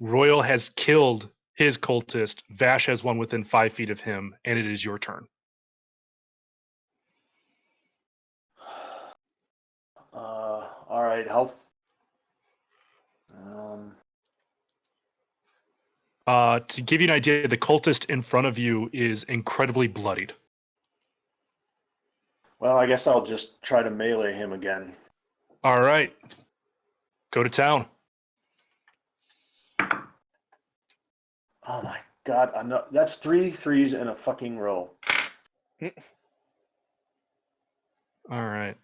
Royal has killed his cultist. Vash has one within 5 feet of him, and it is your turn. All right. To give you an idea, the cultist in front of you is incredibly bloodied. Well, I guess I'll just try to melee him again. All right, go to town. Oh my God, that's 3 threes in a fucking row. All right.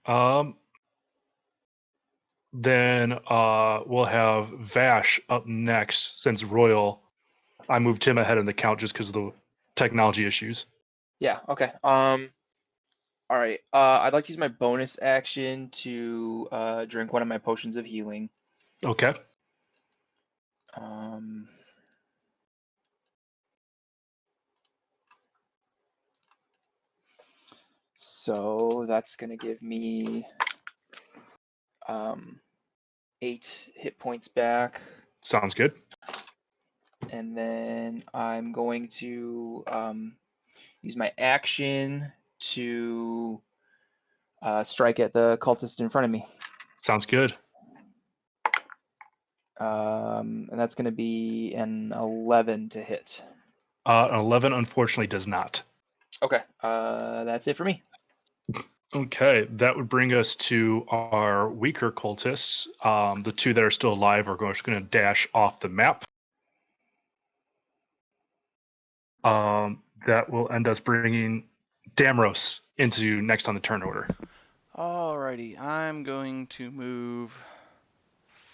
Then we'll have Vash up next, since Royal, I moved him ahead in the count just because of the technology issues. Yeah. Okay. All right. I'd like to use my bonus action to drink one of my potions of healing. Okay. So that's gonna give me 8 hit points back. Sounds good. And then I'm going to use my action to strike at the cultist in front of me. Sounds good. And that's going to be an 11 to hit. An 11 unfortunately does not. Okay, that's it for me. Okay, that would bring us to our weaker cultists. The two that are still alive are just going to dash off the map. That will end us bringing Damros into next on the turn order. Alrighty, I'm going to move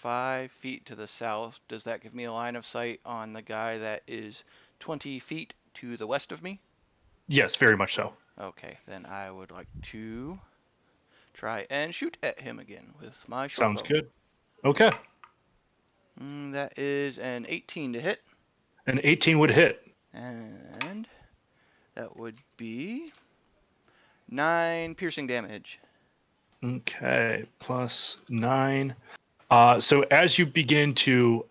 5 feet to the south. Does that give me a line of sight on the guy that is 20 feet to the west of me? Yes, very much so. Okay, then I would like to try and shoot at him again with my short Sounds bow. good. Okay, That is an 18 to hit, an 18 would hit. and that would be 9 piercing damage. Okay, plus 9. So as you begin to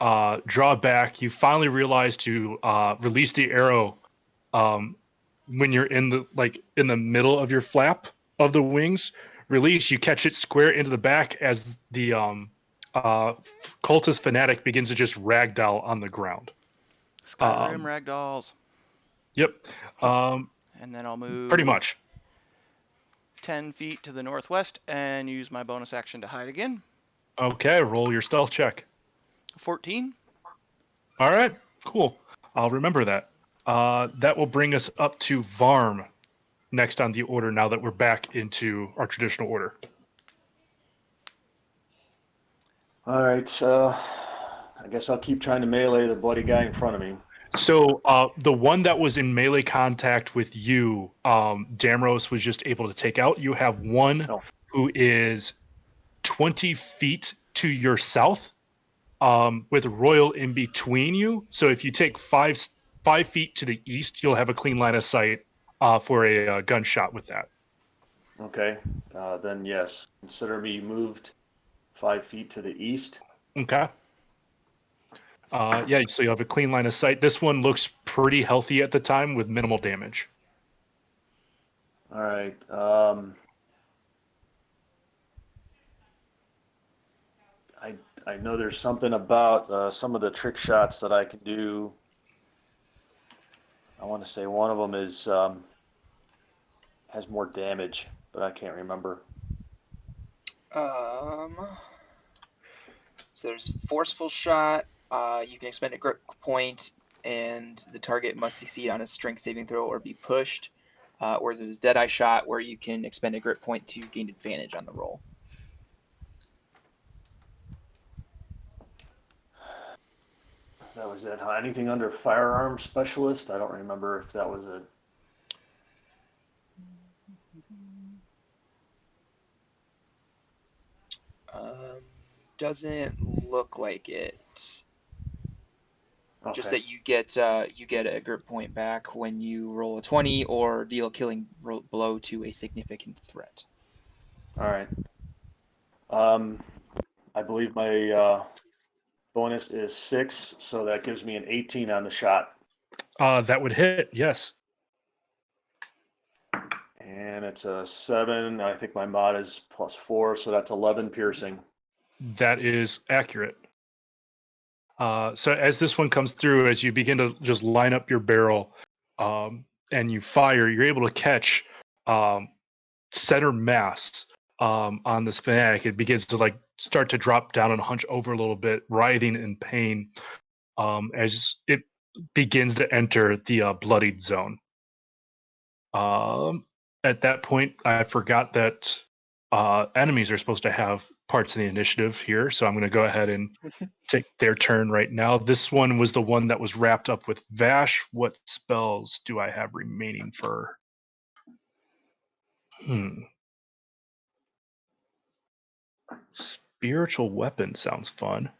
draw back, you finally realize to release the arrow when you're in the middle of your flap of the wings. Release, you catch it square into the back as the cultist fanatic begins to just ragdoll on the ground. Skyrim ragdolls. Yep. And then I'll move Pretty much. 10 feet to the northwest and use my bonus action to hide again. Okay, roll your stealth check. 14. All right, cool. I'll remember that. That will bring us up to Varm next on the order now that we're back into our traditional order. All right. I guess I'll keep trying to melee the bloody guy in front of me. So the one that was in melee contact with you, Damros was just able to take out. You have one Oh. who is 20 feet to your south, with Royal in between you. So if you take 5 feet to the east, you'll have a clean line of sight for a gunshot with that. Okay. Then yes, consider me moved 5 feet to the east. Okay. Yeah, so you have a clean line of sight. This one looks pretty healthy at the time with minimal damage. All right. I know there's something about some of the trick shots that I can do. I want to say one of them is has more damage, but I can't remember. So there's forceful shot. You can expend a grip point, and the target must succeed on a strength saving throw or be pushed. Or there's Deadeye shot, where you can expend a grip point to gain advantage on the roll. That was it. Anything under firearm specialist? I don't remember if that was it. Doesn't look like it. Okay. Just that you get a grip point back when you roll a 20 or deal a killing blow to a significant threat. All right. I believe my bonus is 6, so that gives me an 18 on the shot. That would hit, yes. And it's a 7. I think my mod is +4, so that's 11 piercing. That is accurate. So as this one comes through, as you begin to just line up your barrel and you fire, you're able to catch center mass on this fanatic. It begins to start to drop down and hunch over a little bit, writhing in pain as it begins to enter the bloodied zone. At that point, I forgot that enemies are supposed to have parts of the initiative here, so I'm going to go ahead and take their turn right now. This one was the one that was wrapped up with Vash. What spells do I have remaining for? Spiritual weapon sounds fun.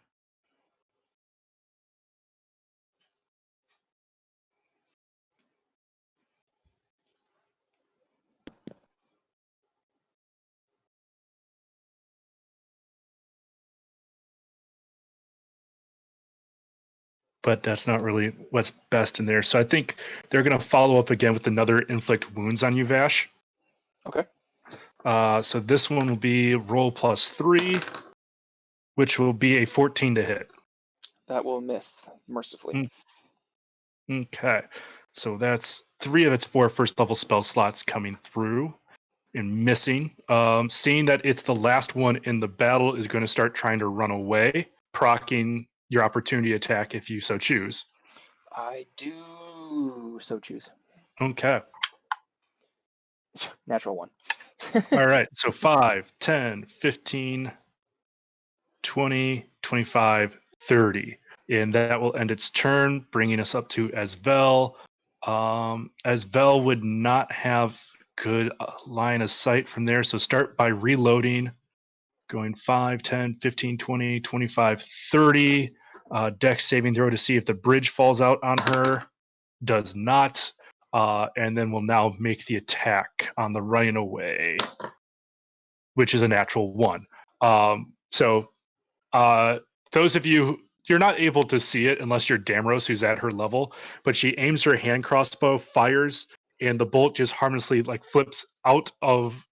but that's not really what's best in there. So I think they're going to follow up again with another inflict wounds on you, Vash. Okay. So this one will be roll +3, which will be a 14 to hit. That will miss mercifully. Okay. So that's 3 of its 4 first level spell slots coming through and missing. Seeing that it's the last one in the battle is going to start trying to run away, proccing your opportunity attack if you so choose. I do so choose. Okay. Natural 1. All right. So 5, 10, 15, 20, 25, 30. And that will end its turn, bringing us up to Asvel. Asvel would not have good line of sight from there. So start by reloading, going 5, 10, 15, 20, 25, 30. Dex saving throw to see if the bridge falls out on her. Does not. And then we'll now make the attack on the running away, which is a natural 1. So those of you, you're not able to see it unless you're Damros, who's at her level, but she aims her hand crossbow, fires, and the bolt just harmlessly like flips out of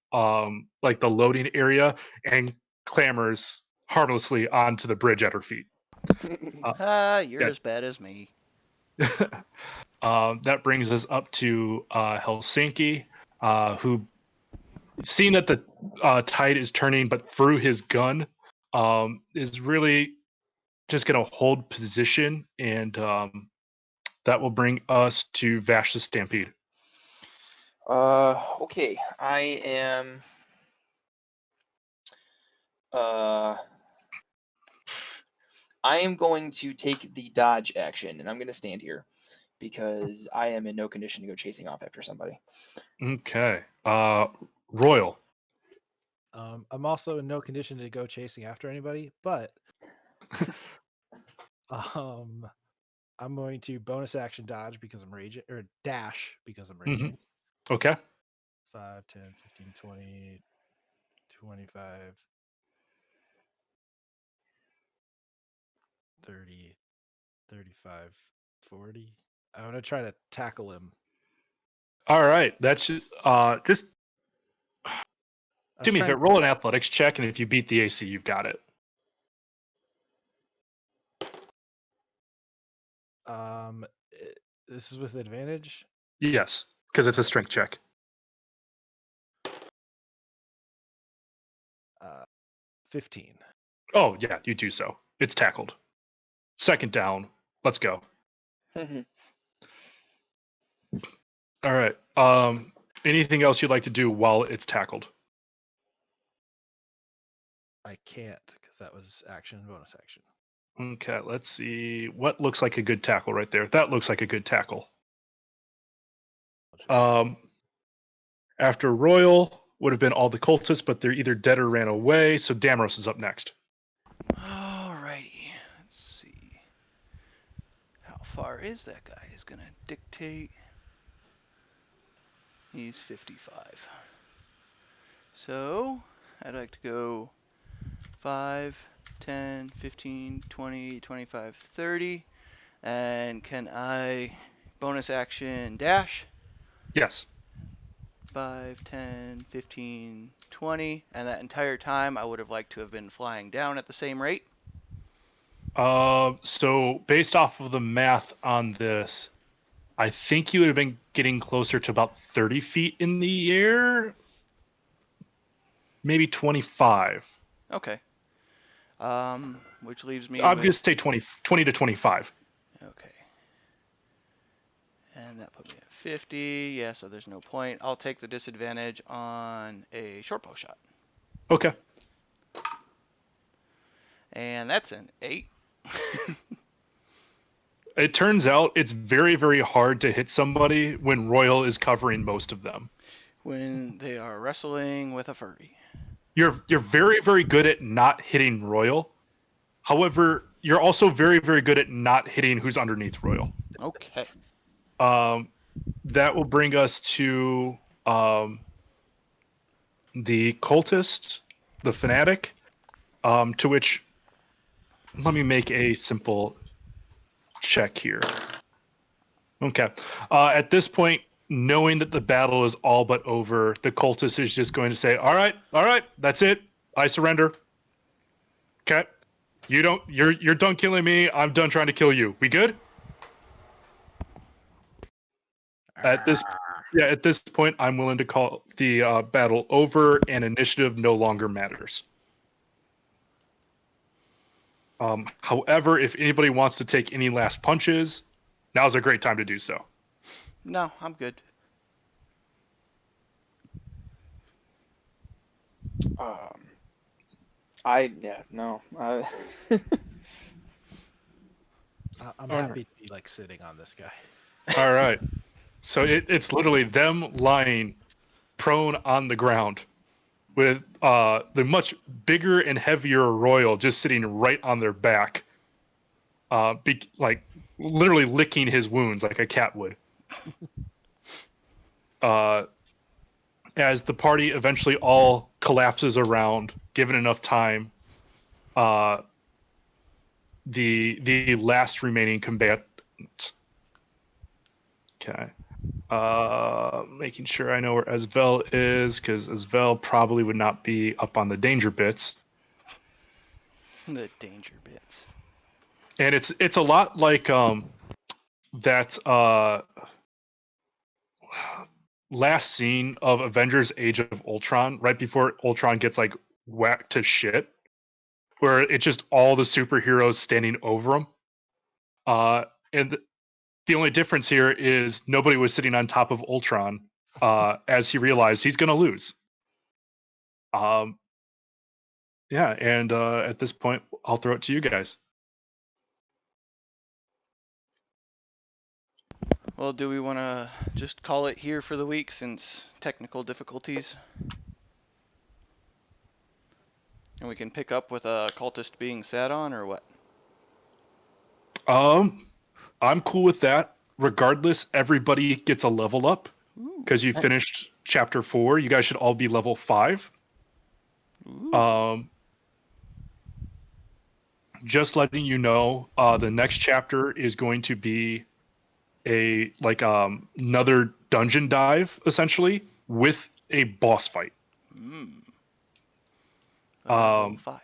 like the loading area and clambers harmlessly onto the bridge at her feet. You're yeah. as bad as me. That brings us up to Helsinki, who, seeing that the tide is turning, but through his gun, is really just going to hold position, and that will bring us to Vash the Stampede. Okay. I am. I am going to take the dodge action, and I'm going to stand here because I am in no condition to go chasing off after somebody. Okay. Royal. I'm also in no condition to go chasing after anybody, but I'm going to bonus action dodge because I'm raging, or dash because I'm raging. Okay. 5, 10, 15, 20, 25, 30, 35, 40. I'm going to try to tackle him. All right. That's just do me a favor. Roll an athletics check, and if you beat the AC, you've got it. This is with advantage. Yes, because it's a strength check. 15. Oh yeah, you do so. It's tackled. Second down. Let's go. All right. Anything else you'd like to do while it's tackled? I can't because that was action, bonus action. Okay, let's see. What looks like a good tackle right there? That looks like a good tackle. After Royal would have been all the cultists, but they're either dead or ran away, so Damros is up next. Alrighty. Let's see. How far is that guy? Is going to dictate. He's 55. So, I'd like to go 5, 10, 15, 20, 25, 30. And can I bonus action dash? Yes. 5, 10, 15, 20. And that entire time I would have liked to have been flying down at the same rate. So based off of the math on this, I think you would have been getting closer to about 30 feet in the air. Maybe 25. Okay. Which leaves me I'm with... going to say 20 to 25. Okay. And that put me at 50. Yeah, so there's no point. I'll take the disadvantage on a short bow shot. Okay. And that's an 8. It turns out it's very, very hard to hit somebody when Royal is covering most of them. When they are wrestling with a furry. You're very, very good at not hitting Royal. However, you're also very, very good at not hitting who's underneath Royal. Okay. That will bring us to the cultist, the fanatic, to which let me make a simple check here. Okay. At this point, knowing that the battle is all but over, the cultist is just going to say, all right, that's it. I surrender. Okay. You're done killing me. I'm done trying to kill you. We good? At this point, I'm willing to call the battle over, and initiative no longer matters. However, if anybody wants to take any last punches, now's a great time to do so. No, I'm good. No. I'm All happy to be like sitting on this guy. All right. So it's literally them lying prone on the ground with the much bigger and heavier royal just sitting right on their back, like literally licking his wounds like a cat would. As the party eventually all collapses around, given enough time, the last remaining combatant. Okay. Making sure I know where Esvel is, because Esvel probably would not be up on the danger bits. The danger bits. And it's a lot like that last scene of Avengers: Age of Ultron, right before Ultron gets like whacked to shit, where it's just all the superheroes standing over him. And the only difference here is nobody was sitting on top of Ultron as he realized he's going to lose. Yeah, and at this point, I'll throw it to you guys. Well, do we want to just call it here for the week since technical difficulties? And we can pick up with a cultist being sat on, or what? I'm cool with that. Regardless, everybody gets a level up because you Nice. finished chapter 4. You guys should all be level 5. Ooh. Just letting you know, the next chapter is going to be a another dungeon dive essentially with a boss fight. Level 5.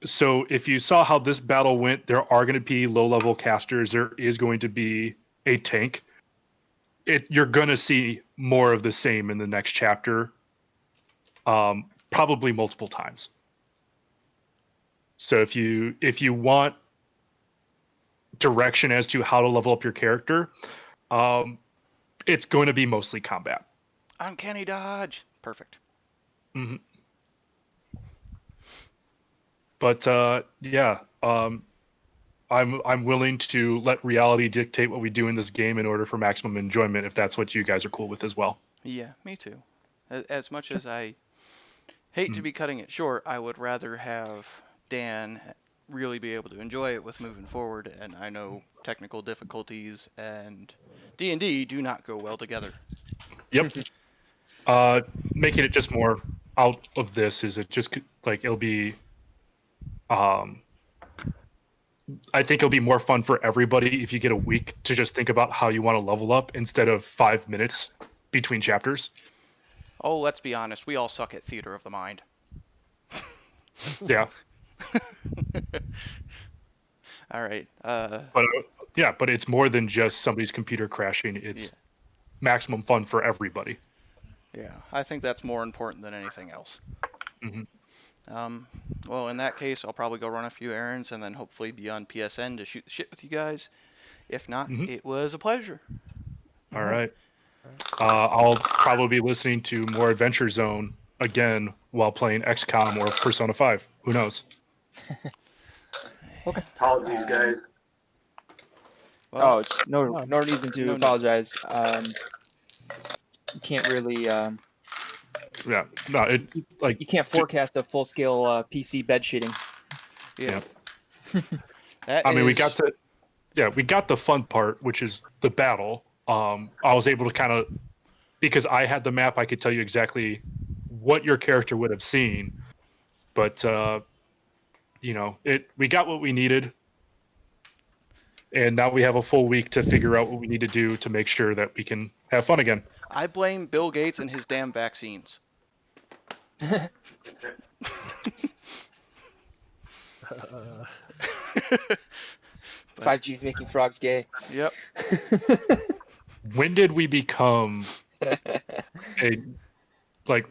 So if you saw how this battle went, there are going to be low-level casters. There is going to be a tank. You're going to see more of the same in the next chapter, probably multiple times. So if you want direction as to how to level up your character, it's going to be mostly combat. Uncanny dodge. Perfect. Mm-hmm. But yeah, I'm willing to let reality dictate what we do in this game in order for maximum enjoyment, if that's what you guys are cool with as well. Yeah, me too. As much as I hate to be cutting it short, I would rather have Dan really be able to enjoy it with moving forward, and I know technical difficulties and D&D do not go well together. Yep. Making it just more out of this is it just like it'll be I think it'll be more fun for everybody if you get a week to just think about how you want to level up instead of 5 minutes between chapters. Oh, let's be honest, we all suck at theater of the mind. Yeah. All right. But it's more than just somebody's computer crashing. It's maximum fun for everybody. Yeah, I think that's more important than anything else. Mm-hmm. Well, in that case, I'll probably go run a few errands and then hopefully be on PSN to shoot the shit with you guys. If not, it was a pleasure. All right. I'll probably be listening to more Adventure Zone again while playing XCOM or Persona 5. Who knows? Okay. Apologies, guys. Well, It's no reason to no. apologize. You can't really Yeah. No, you can't forecast a full scale PC bed shitting. Yeah. I mean, we got the fun part, which is the battle. I was able to kind of, because I had the map, I could tell you exactly what your character would have seen. But we got what we needed. And now we have a full week to figure out what we need to do to make sure that we can have fun again. I blame Bill Gates and his damn vaccines. Uh, 5G's making frogs gay. Yep. When did we become a like